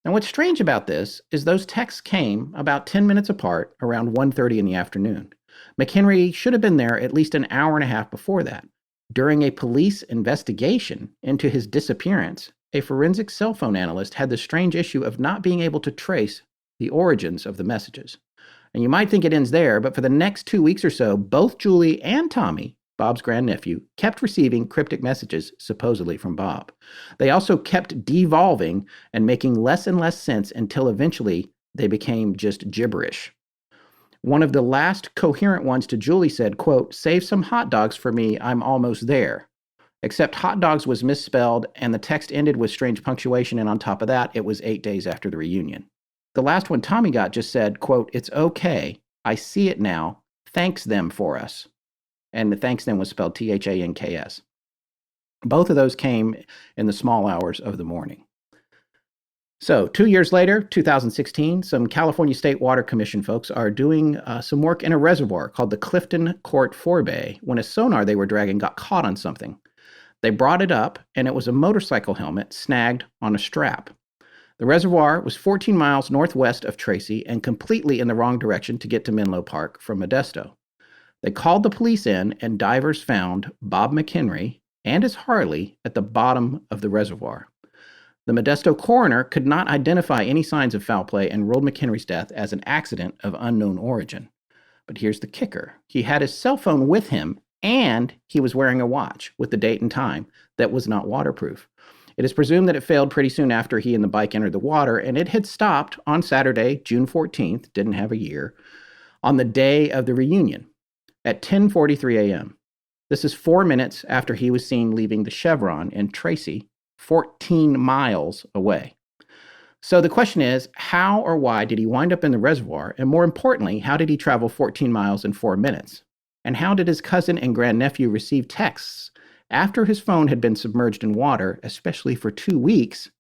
Now, what's strange about this is those texts came about 10 minutes apart around 1:30 in the afternoon. McHenry should have been there at least an hour and a half before that. During a police investigation into his disappearance, a forensic cell phone analyst had the strange issue of not being able to trace the origins of the messages. And you might think it ends there, but for the next 2 weeks or so, both Julie and Tommy, Bob's grandnephew, kept receiving cryptic messages, supposedly from Bob. They also kept devolving and making less and less sense until eventually they became just gibberish. One of the last coherent ones to Julie said, quote, "Save some hot dogs for me, I'm almost there." Except hot dogs was misspelled, and the text ended with strange punctuation, and on top of that, it was 8 days after the reunion. The last one Tommy got just said, quote, "It's okay. I see it now. Thanks them for us." And the thanks them was spelled Thanks. Both of those came in the small hours of the morning. So 2 years later, 2016, some California State Water Commission folks are doing some work in a reservoir called the Clifton Court Forebay when a sonar they were dragging got caught on something. They brought it up, and it was a motorcycle helmet snagged on a strap. The reservoir was 14 miles northwest of Tracy and completely in the wrong direction to get to Menlo Park from Modesto. They called the police in, and divers found Bob McHenry and his Harley at the bottom of the reservoir. The Modesto coroner could not identify any signs of foul play and ruled McHenry's death as an accident of unknown origin. But here's the kicker. He had his cell phone with him, and he was wearing a watch with the date and time that was not waterproof. It is presumed that it failed pretty soon after he and the bike entered the water, and it had stopped on Saturday, June 14th, didn't have a year, on the day of the reunion at 10:43 a.m. This is 4 minutes after he was seen leaving the Chevron in Tracy, 14 miles away. So the question is, how or why did he wind up in the reservoir? And more importantly, how did he travel 14 miles in 4 minutes? And how did his cousin and grandnephew receive texts after his phone had been submerged in water, especially for 2 weeks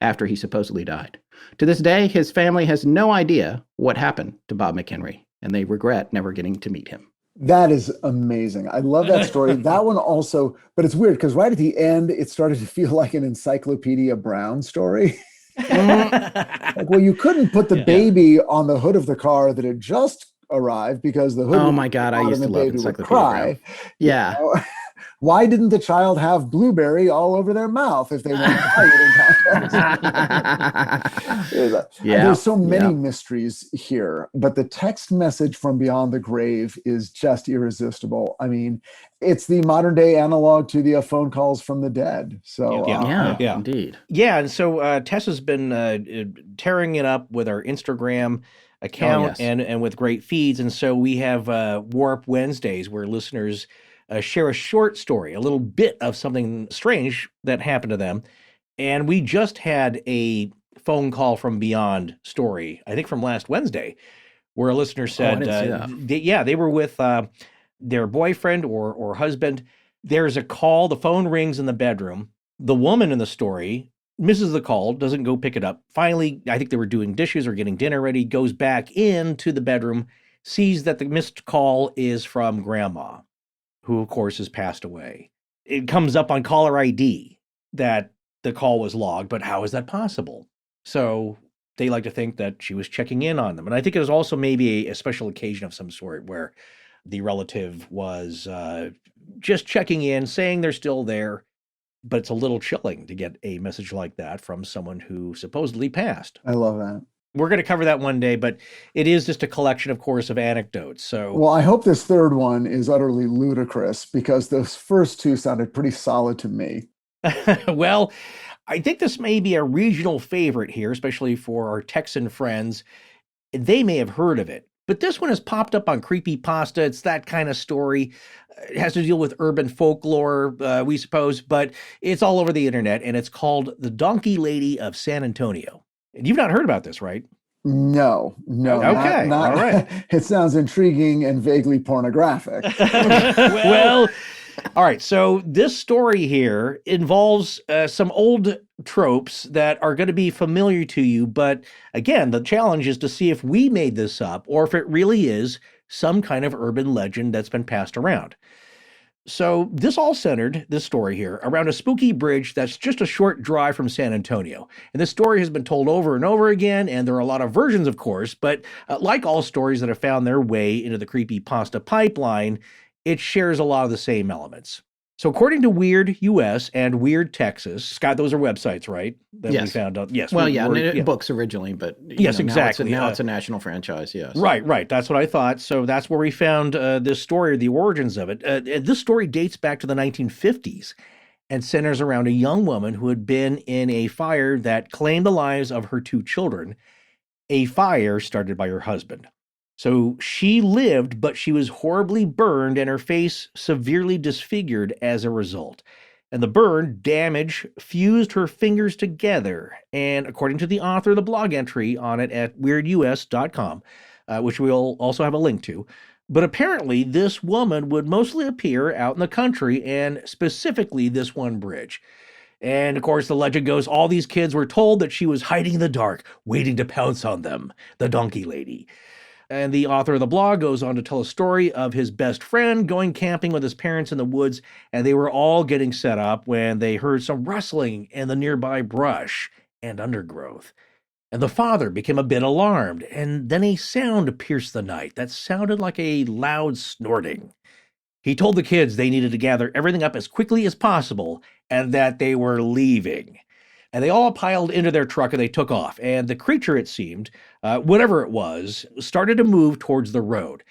after he supposedly died? To this day, his family has no idea what happened to Bob McHenry, and they regret never getting to meet him. That is amazing. I love that story. That one also, but it's weird because right at the end, it started to feel like an Encyclopedia Brown story. Like, well, you couldn't put the baby on the hood of the car that had just arrived because the hood. Oh my God, I used to love Encyclopedia Brown. Yeah. You know? Why didn't the child have blueberry all over their mouth if they wanted to play it in context? There's so many mysteries here, but the text message from beyond the grave is just irresistible. I mean, it's the modern day analog to the phone calls from the dead. So indeed. Yeah, and so Tess has been tearing it up with our Instagram account and with great feeds, and so we have Warp Wednesdays where listeners share a short story, a little bit of something strange that happened to them. And we just had a phone call from beyond story, I think from last Wednesday, where a listener said, they were with their boyfriend or husband. There's a call, the phone rings in the bedroom. The woman in the story misses the call, doesn't go pick it up. Finally, I think they were doing dishes or getting dinner ready, goes back into the bedroom, sees that the missed call is from grandma, who, of course, has passed away. It comes up on caller ID that the call was logged, but how is that possible? So they like to think that she was checking in on them. And I think it was also maybe a special occasion of some sort where the relative was just checking in, saying they're still there. But it's a little chilling to get a message like that from someone who supposedly passed. I love that. We're going to cover that one day, but it is just a collection, of course, of anecdotes. So, well, I hope this third one is utterly ludicrous because those first two sounded pretty solid to me. Well, I think this may be a regional favorite here, especially for our Texan friends. They may have heard of it, but this one has popped up on Creepypasta. It's that kind of story. It has to deal with urban folklore, we suppose, but it's all over the internet, and it's called The Donkey Lady of San Antonio. And you've not heard about this, right? No. Okay, all right. It sounds intriguing and vaguely pornographic. Well, all right. So this story here involves some old tropes that are going to be familiar to you. But again, the challenge is to see if we made this up or if it really is some kind of urban legend that's been passed around. So this all centered, this story here, around a spooky bridge that's just a short drive from San Antonio. And this story has been told over and over again, and there are a lot of versions, of course, but like all stories that have found their way into the Creepypasta pipeline, it shares a lot of the same elements. So according to Weird US and Weird Texas, Scott, those are websites, right? That we found out. Yes. Well, books originally, but exactly. Now it's a national franchise. Yes. Right. That's what I thought. So that's where we found this story, the origins of it. This story dates back to the 1950s and centers around a young woman who had been in a fire that claimed the lives of her 2 children, a fire started by her husband. So she lived, but she was horribly burned and her face severely disfigured as a result. And the burn damage fused her fingers together. And according to the author of the blog entry on it at weirdus.com, which we'll also have a link to, but apparently this woman would mostly appear out in the country and specifically this one bridge. And of course, the legend goes, all these kids were told that she was hiding in the dark, waiting to pounce on them, the Donkey Lady. And the author of the blog goes on to tell a story of his best friend going camping with his parents in the woods, and they were all getting set up when they heard some rustling in the nearby brush. and undergrowth. And the father became a bit alarmed, and then a sound pierced the night that sounded like a loud snorting. He told the kids they needed to gather everything up as quickly as possible and that they were leaving. And they all piled into their truck and they took off. And the creature, it seemed, whatever it was, started to move towards the road.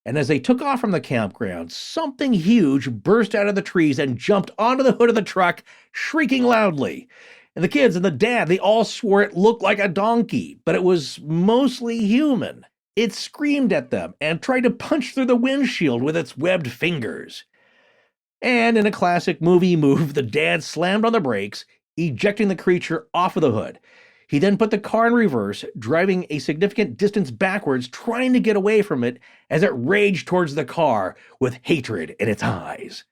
And as they took off from the campground, something huge burst out of the trees and jumped onto the hood of the truck, shrieking loudly. And the kids and the dad, they all swore it looked like a donkey, but it was mostly human. It screamed at them and tried to punch through the windshield with its webbed fingers. And in a classic movie move, the dad slammed on the brakes, ejecting the creature off of the hood. He then put the car in reverse, driving a significant distance backwards, trying to get away from it as it raged towards the car with hatred in its eyes.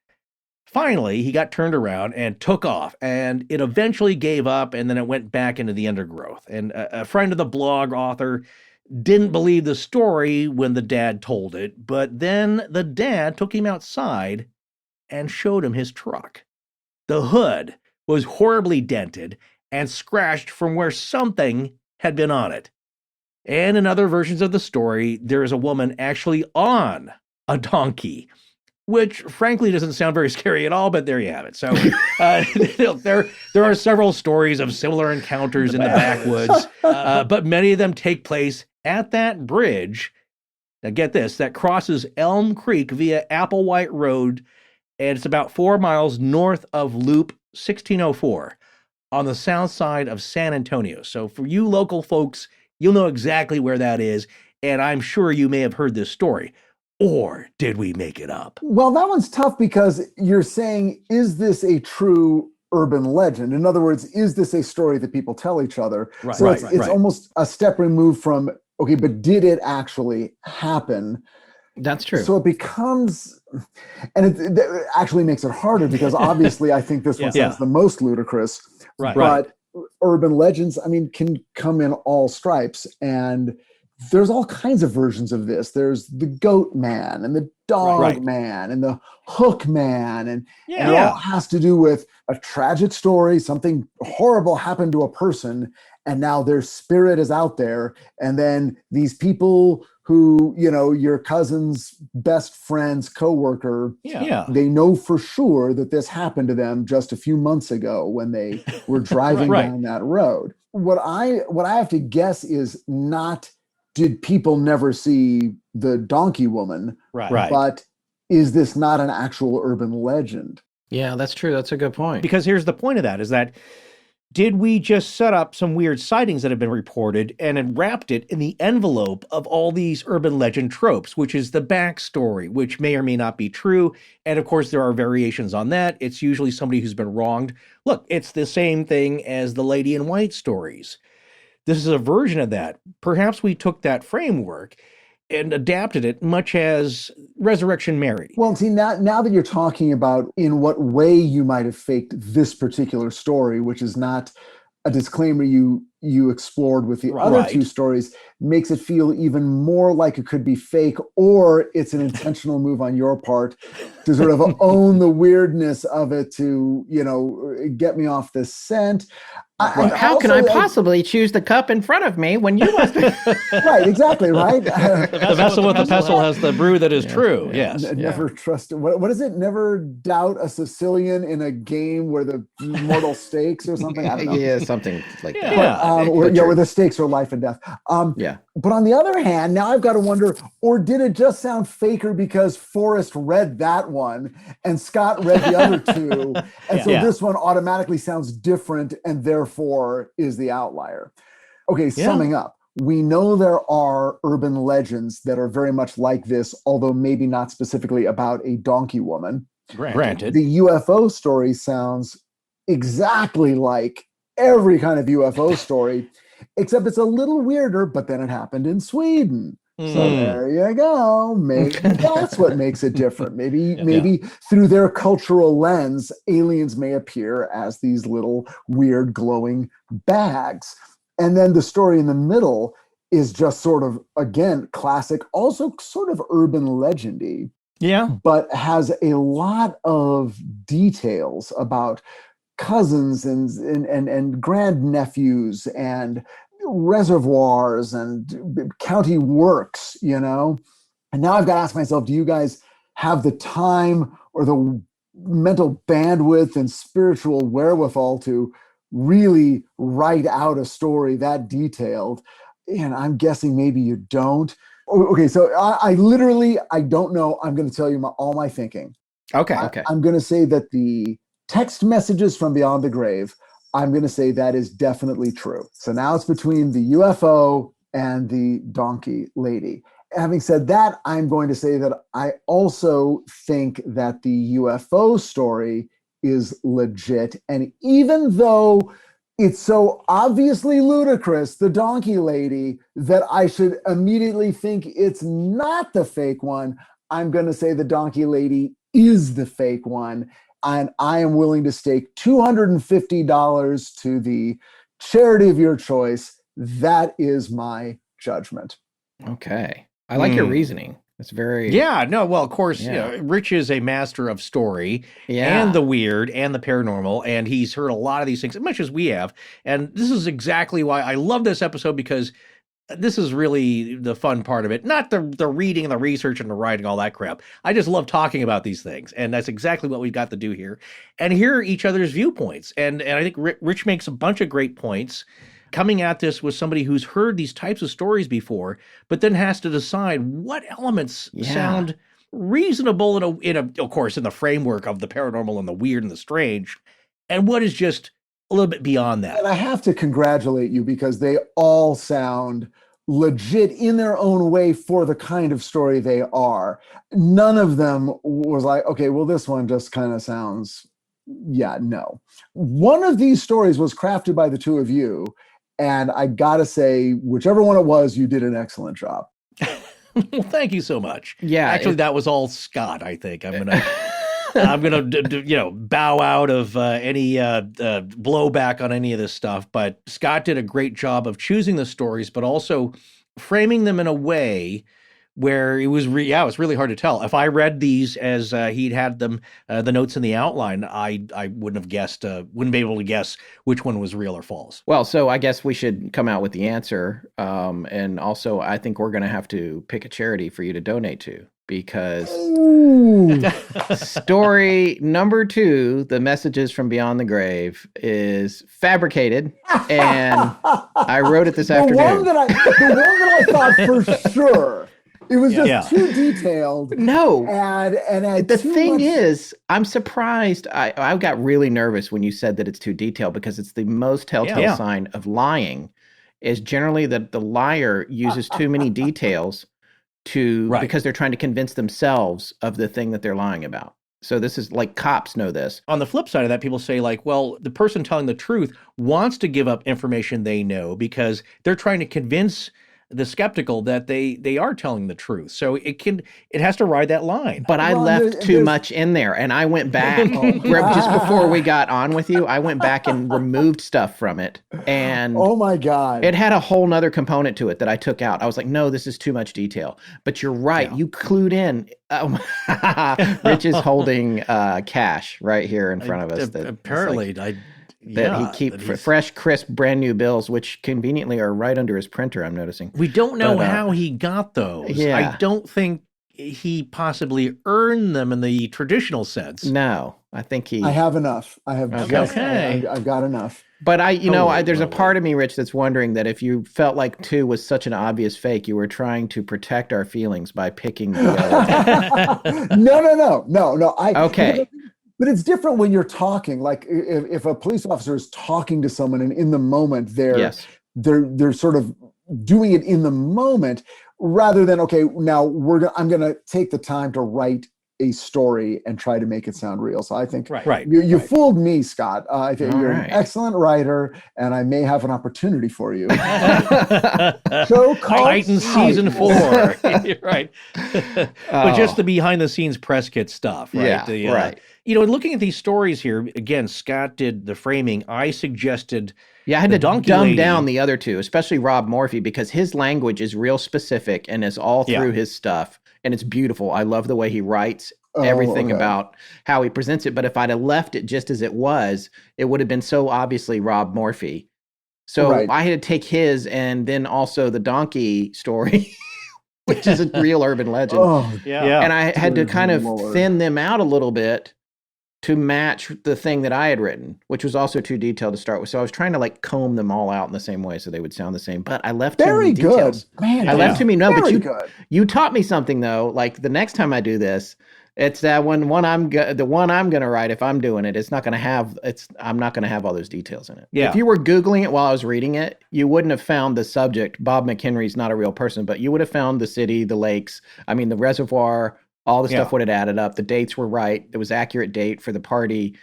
Finally, he got turned around and took off, and it eventually gave up, and then it went back into the undergrowth. And a friend of the blog author didn't believe the story when the dad told it, but then the dad took him outside and showed him his truck. The hood was horribly dented and scratched from where something had been on it. And in other versions of the story, there is a woman actually on a donkey, which frankly doesn't sound very scary at all, but there you have it. So there are several stories of similar encounters in the backwoods, but many of them take place at that bridge. Now get this, that crosses Elm Creek via Applewhite Road, and it's about 4 miles north of Loop 1604 on the south side of San Antonio. So for you local folks, you'll know exactly where that is, and I'm sure you may have heard this story. Or did we make it up? Well, that one's tough because you're saying, is this a true urban legend? In other words, is this a story that people tell each other? Right, so it's almost a step removed from, okay, but did it actually happen? That's true. So it becomes, and it actually makes it harder because obviously I think this one sounds the most ludicrous. Right. But urban legends, I mean, can come in all stripes, and there's all kinds of versions of this. There's the goat man and the dog man and the hook man. And it all has to do with a tragic story. Something horrible happened to a person, and now their spirit is out there. And then these people who, you know, your cousin's best friend's coworker, they know for sure that this happened to them just a few months ago when they were driving down that road. What I have to guess is not, did people never see the donkey woman? Right. But is this not an actual urban legend? Yeah, that's true. That's a good point. Because here's the point of that, is that did we just set up some weird sightings that have been reported and then wrapped it in the envelope of all these urban legend tropes, which is the backstory, which may or may not be true. And of course, there are variations on that. It's usually somebody who's been wronged. Look, it's the same thing as the Lady in White stories. This is a version of that. Perhaps we took that framework and adapted it, much as Resurrection Mary. Well, see, now that you're talking about in what way you might have faked this particular story, which is not a disclaimer you explored with the other two stories, makes it feel even more like it could be fake, or it's an intentional move on your part to sort of own the weirdness of it to, you know, get me off the scent. How can I possibly choose the cup in front of me when you must be... Right, exactly, right? The vessel with the pestle has the brew that is true. Yes. Never trust. What is it? Never doubt a Sicilian in a game where the mortal stakes or something. I don't know. Yeah, something like that. Where the stakes are life and death. But on the other hand, now I've got to wonder, or did it just sound faker because Forrest read that one and Scott read the other two, and so this one automatically sounds different and therefore is the outlier? Okay, summing up. We know there are urban legends that are very much like this, although maybe not specifically about a donkey woman. Granted. The UFO story sounds exactly like every kind of UFO story, except it's a little weirder, but then it happened in Sweden. So there you go. Maybe that's what makes it different. Maybe through their cultural lens, aliens may appear as these little weird glowing bags. And then the story in the middle is just sort of, again, classic, also sort of urban legendy. Yeah. But has a lot of details about cousins and grandnephews and reservoirs and county works, you know? And now I've got to ask myself, do you guys have the time or the mental bandwidth and spiritual wherewithal to really write out a story that detailed? And I'm guessing maybe you don't. Okay, so I literally don't know. I'm going to tell you all my thinking. Okay. I'm going to say that the text messages from beyond the grave, I'm going to say that is definitely true. So now it's between the UFO and the donkey lady. Having said that, I'm going to say that I also think that the UFO story is legit. And even though it's so obviously ludicrous, the donkey lady, that I should immediately think it's not the fake one, I'm going to say the donkey lady is the fake one. And I am willing to stake $250 to the charity of your choice. That is my judgment. Okay. I like your reasoning. It's very... Yeah, no, well, of course, you know, Rich is a master of story and the weird and the paranormal, and he's heard a lot of these things, as much as we have. And this is exactly why I love this episode, because this is really the fun part of it. Not the reading and the research and the writing, all that crap. I just love talking about these things, and that's exactly what we've got to do here. And hear each other's viewpoints. And I think Rich makes a bunch of great points, coming at this with somebody who's heard these types of stories before, but then has to decide what elements sound reasonable in a, of course, in the framework of the paranormal and the weird and the strange, and what is just a little bit beyond that. And I have to congratulate you, because they all sound legit in their own way for the kind of story they are. None of them was like, okay, well, this one just kind of sounds, no. One of these stories was crafted by the two of you, and I gotta say, whichever one it was, you did an excellent job. Well, thank you so much. Yeah, actually, that was all Scott. I think I'm gonna bow out of any blowback on any of this stuff. But Scott did a great job of choosing the stories, but also framing them in a way where it was it's really hard to tell. If I read these as he'd had them, the notes in the outline, I wouldn't have guessed, wouldn't be able to guess which one was real or false. Well, so I guess we should come out with the answer. And also, I think we're going to have to pick a charity for you to donate to, because story number 2, The Messages from Beyond the Grave, is fabricated, and I wrote it this afternoon. The one that I thought for sure. It was just too detailed. No. And the thing is, I'm surprised. I got really nervous when you said that it's too detailed, because it's the most telltale sign of lying, is generally that the liar uses too many details because they're trying to convince themselves of the thing that they're lying about. So this is like, cops know this. On the flip side of that, people say, like, well, the person telling the truth wants to give up information they know because they're trying to convince the skeptical that they are telling the truth. So it has to ride that line. But I left too much in there, and I went back just before we got on with you. I went back and removed stuff from it, and oh my God, it had a whole nother component to it that I took out. I was like, no, this is too much detail. But you're right, you clued in. Rich is holding cash right here in front of us. Apparently, he keep fresh, crisp, brand new bills, which conveniently are right under his printer, I'm noticing. We don't know how he got those. Yeah. I don't think he possibly earned them in the traditional sense. No, I think I have enough. I have I've got enough. But there's a part of me, Rich, that's wondering that if you felt like 2 was such an obvious fake, you were trying to protect our feelings by picking the other. No. Okay. But it's different when you're talking. Like if a police officer is talking to someone, and in the moment they're sort of doing it in the moment, rather than, okay, now I'm going to take the time to write a story and try to make it sound real. So I think you fooled me, Scott. I think you're an excellent writer, and I may have an opportunity for you. Show called Titan season 4. Right. But just the behind the scenes press kit stuff, right? Yeah, right. Looking at these stories here, again, Scott did the framing. I suggested I had to dumb down the other 2, especially Rob Morphy, because his language is real specific and is all through his stuff. And it's beautiful. I love the way he writes. everything about how he presents it. But if I'd have left it just as it was, it would have been so obviously Rob Morphy. So I had to take his and then also the donkey story, which is a real urban legend. And I had to kind of thin them out a little bit to match the thing that I had written, which was also too detailed to start with. So I was trying to like comb them all out in the same way so they would sound the same. But I left too many details. Man, I left too many. No, but you taught me something though. Like the next time I do this, it's that the one I'm gonna write. If I'm doing it, I'm not gonna have all those details in it. Yeah. If you were Googling it while I was reading it, you wouldn't have found the subject. Bob McHenry's not a real person, but you would have found the city, the lakes. I mean, the reservoir. All the stuff would have added up. The dates were right. There was accurate date for the party,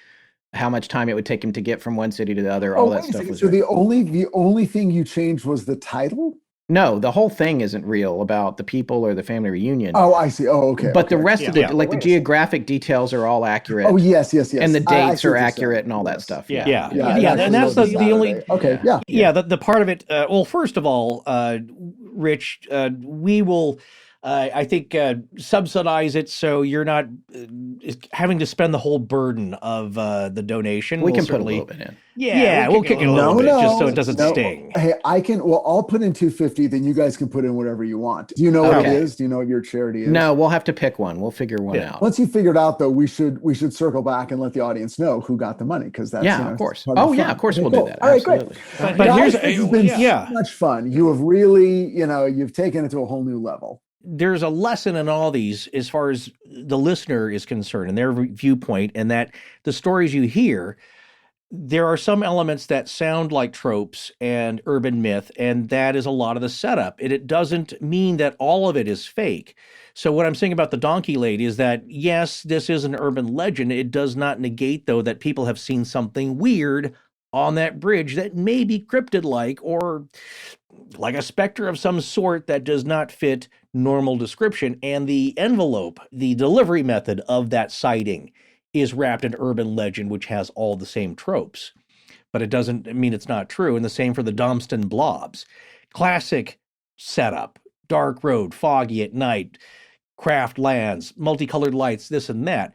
how much time it would take him to get from one city to the other. All that stuff was so right. the only thing you changed was the title? No, the whole thing isn't real about the people or the family reunion. Oh, I see. Oh, okay. But the rest of the geographic details are all accurate. Oh, yes. And the dates are accurate and all that stuff. Yeah. And that's the only. Okay. The part of it. Well, first of all, Rich, we will. I think subsidize it so you're not having to spend the whole burden of the donation. We can put a little bit in. We'll kick it a little bit just so it doesn't sting. Hey, I'll put in $250, then you guys can put in whatever you want. Do you know what it is? Do you know what your charity is? No, we'll have to pick one. We'll figure one out. Once you figure it out, though, we should circle back and let the audience know who got the money, because that's of course. Of course we'll do that. All right, absolutely. Great. But guys, here's this has been so much fun. You have really, you've taken it to a whole new level. There's a lesson in all these as far as the listener is concerned and their viewpoint, and that the stories you hear, there are some elements that sound like tropes and urban myth, and that is a lot of the setup. And it doesn't mean that all of it is fake. So what I'm saying about the Donkey Lady is that, yes, this is an urban legend. It does not negate, though, that people have seen something weird on that bridge that may be cryptid-like or like a specter of some sort that does not fit normal description. And the envelope, the delivery method of that sighting is wrapped in urban legend, which has all the same tropes. But it doesn't mean it's not true. And the same for the Domston blobs. Classic setup, dark road, foggy at night, craft lands, multicolored lights, this and that.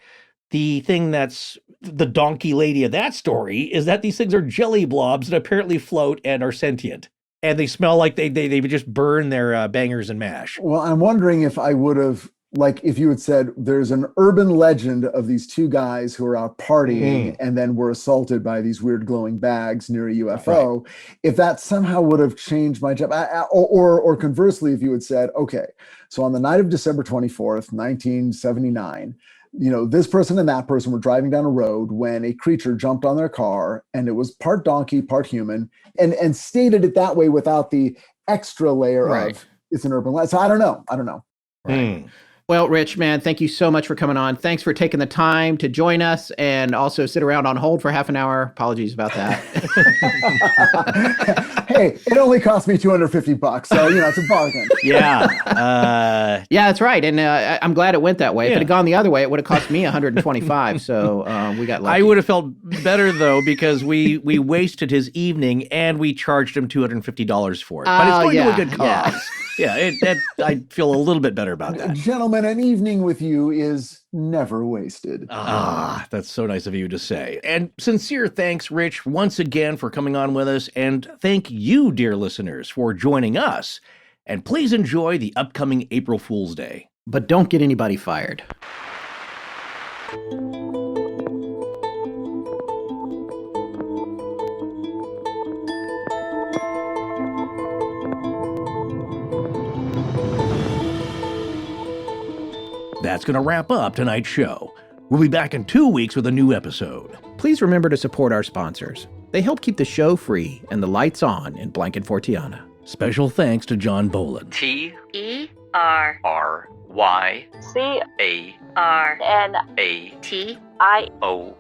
The thing that's the Donkey Lady of that story is that these things are jelly blobs that apparently float and are sentient. And they smell like they would just burn their bangers and mash. Well, I'm wondering if I would have, if you had said there's an urban legend of these two guys who are out partying and then were assaulted by these weird glowing bags near a UFO, if that somehow would have changed my job. Or conversely, if you had said, okay, so on the night of December 24th, 1979, this person and that person were driving down a road when a creature jumped on their car, and it was part donkey, part human, and stated it that way without the extra layer of it's an urban legend. So I don't know. Right. Well, Rich, man, thank you so much for coming on. Thanks for taking the time to join us and also sit around on hold for half an hour. Apologies about that. Hey, it only cost me $250, so it's a bargain. Yeah, that's right. And I'm glad it went that way. If it had gone the other way, it would have cost me $125. So we got lucky. I would have felt better though, because we wasted his evening and we charged him $250 for it. But it's going to a good cause. I feel a little bit better about that. Gentlemen, an evening with you is never wasted. That's so nice of you to say. And sincere thanks, Rich, once again for coming on with us. And thank you, dear listeners, for joining us. And please enjoy the upcoming April Fool's Day. But don't get anybody fired. That's going to wrap up tonight's show. We'll be back in 2 weeks with a new episode. Please remember to support our sponsors. They help keep the show free and the lights on in Blanket Fortiana. Special thanks to John Boland. TERRYCARNATION.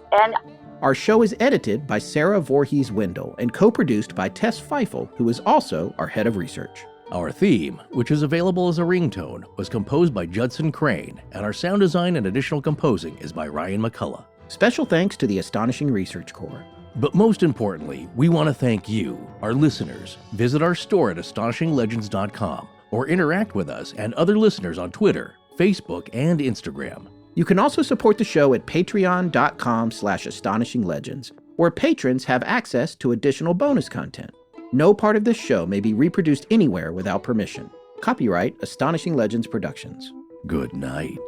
Our show is edited by Sarah Voorhees Wendell and co-produced by Tess Feifel, who is also our head of research. Our theme, which is available as a ringtone, was composed by Judson Crane, and our sound design and additional composing is by Ryan McCullough. Special thanks to the Astonishing Research Corps. But most importantly, we want to thank you, our listeners. Visit our store at astonishinglegends.com or interact with us and other listeners on Twitter, Facebook, and Instagram. You can also support the show at patreon.com/astonishinglegends, where patrons have access to additional bonus content. No part of this show may be reproduced anywhere without permission. Copyright Astonishing Legends Productions. Good night.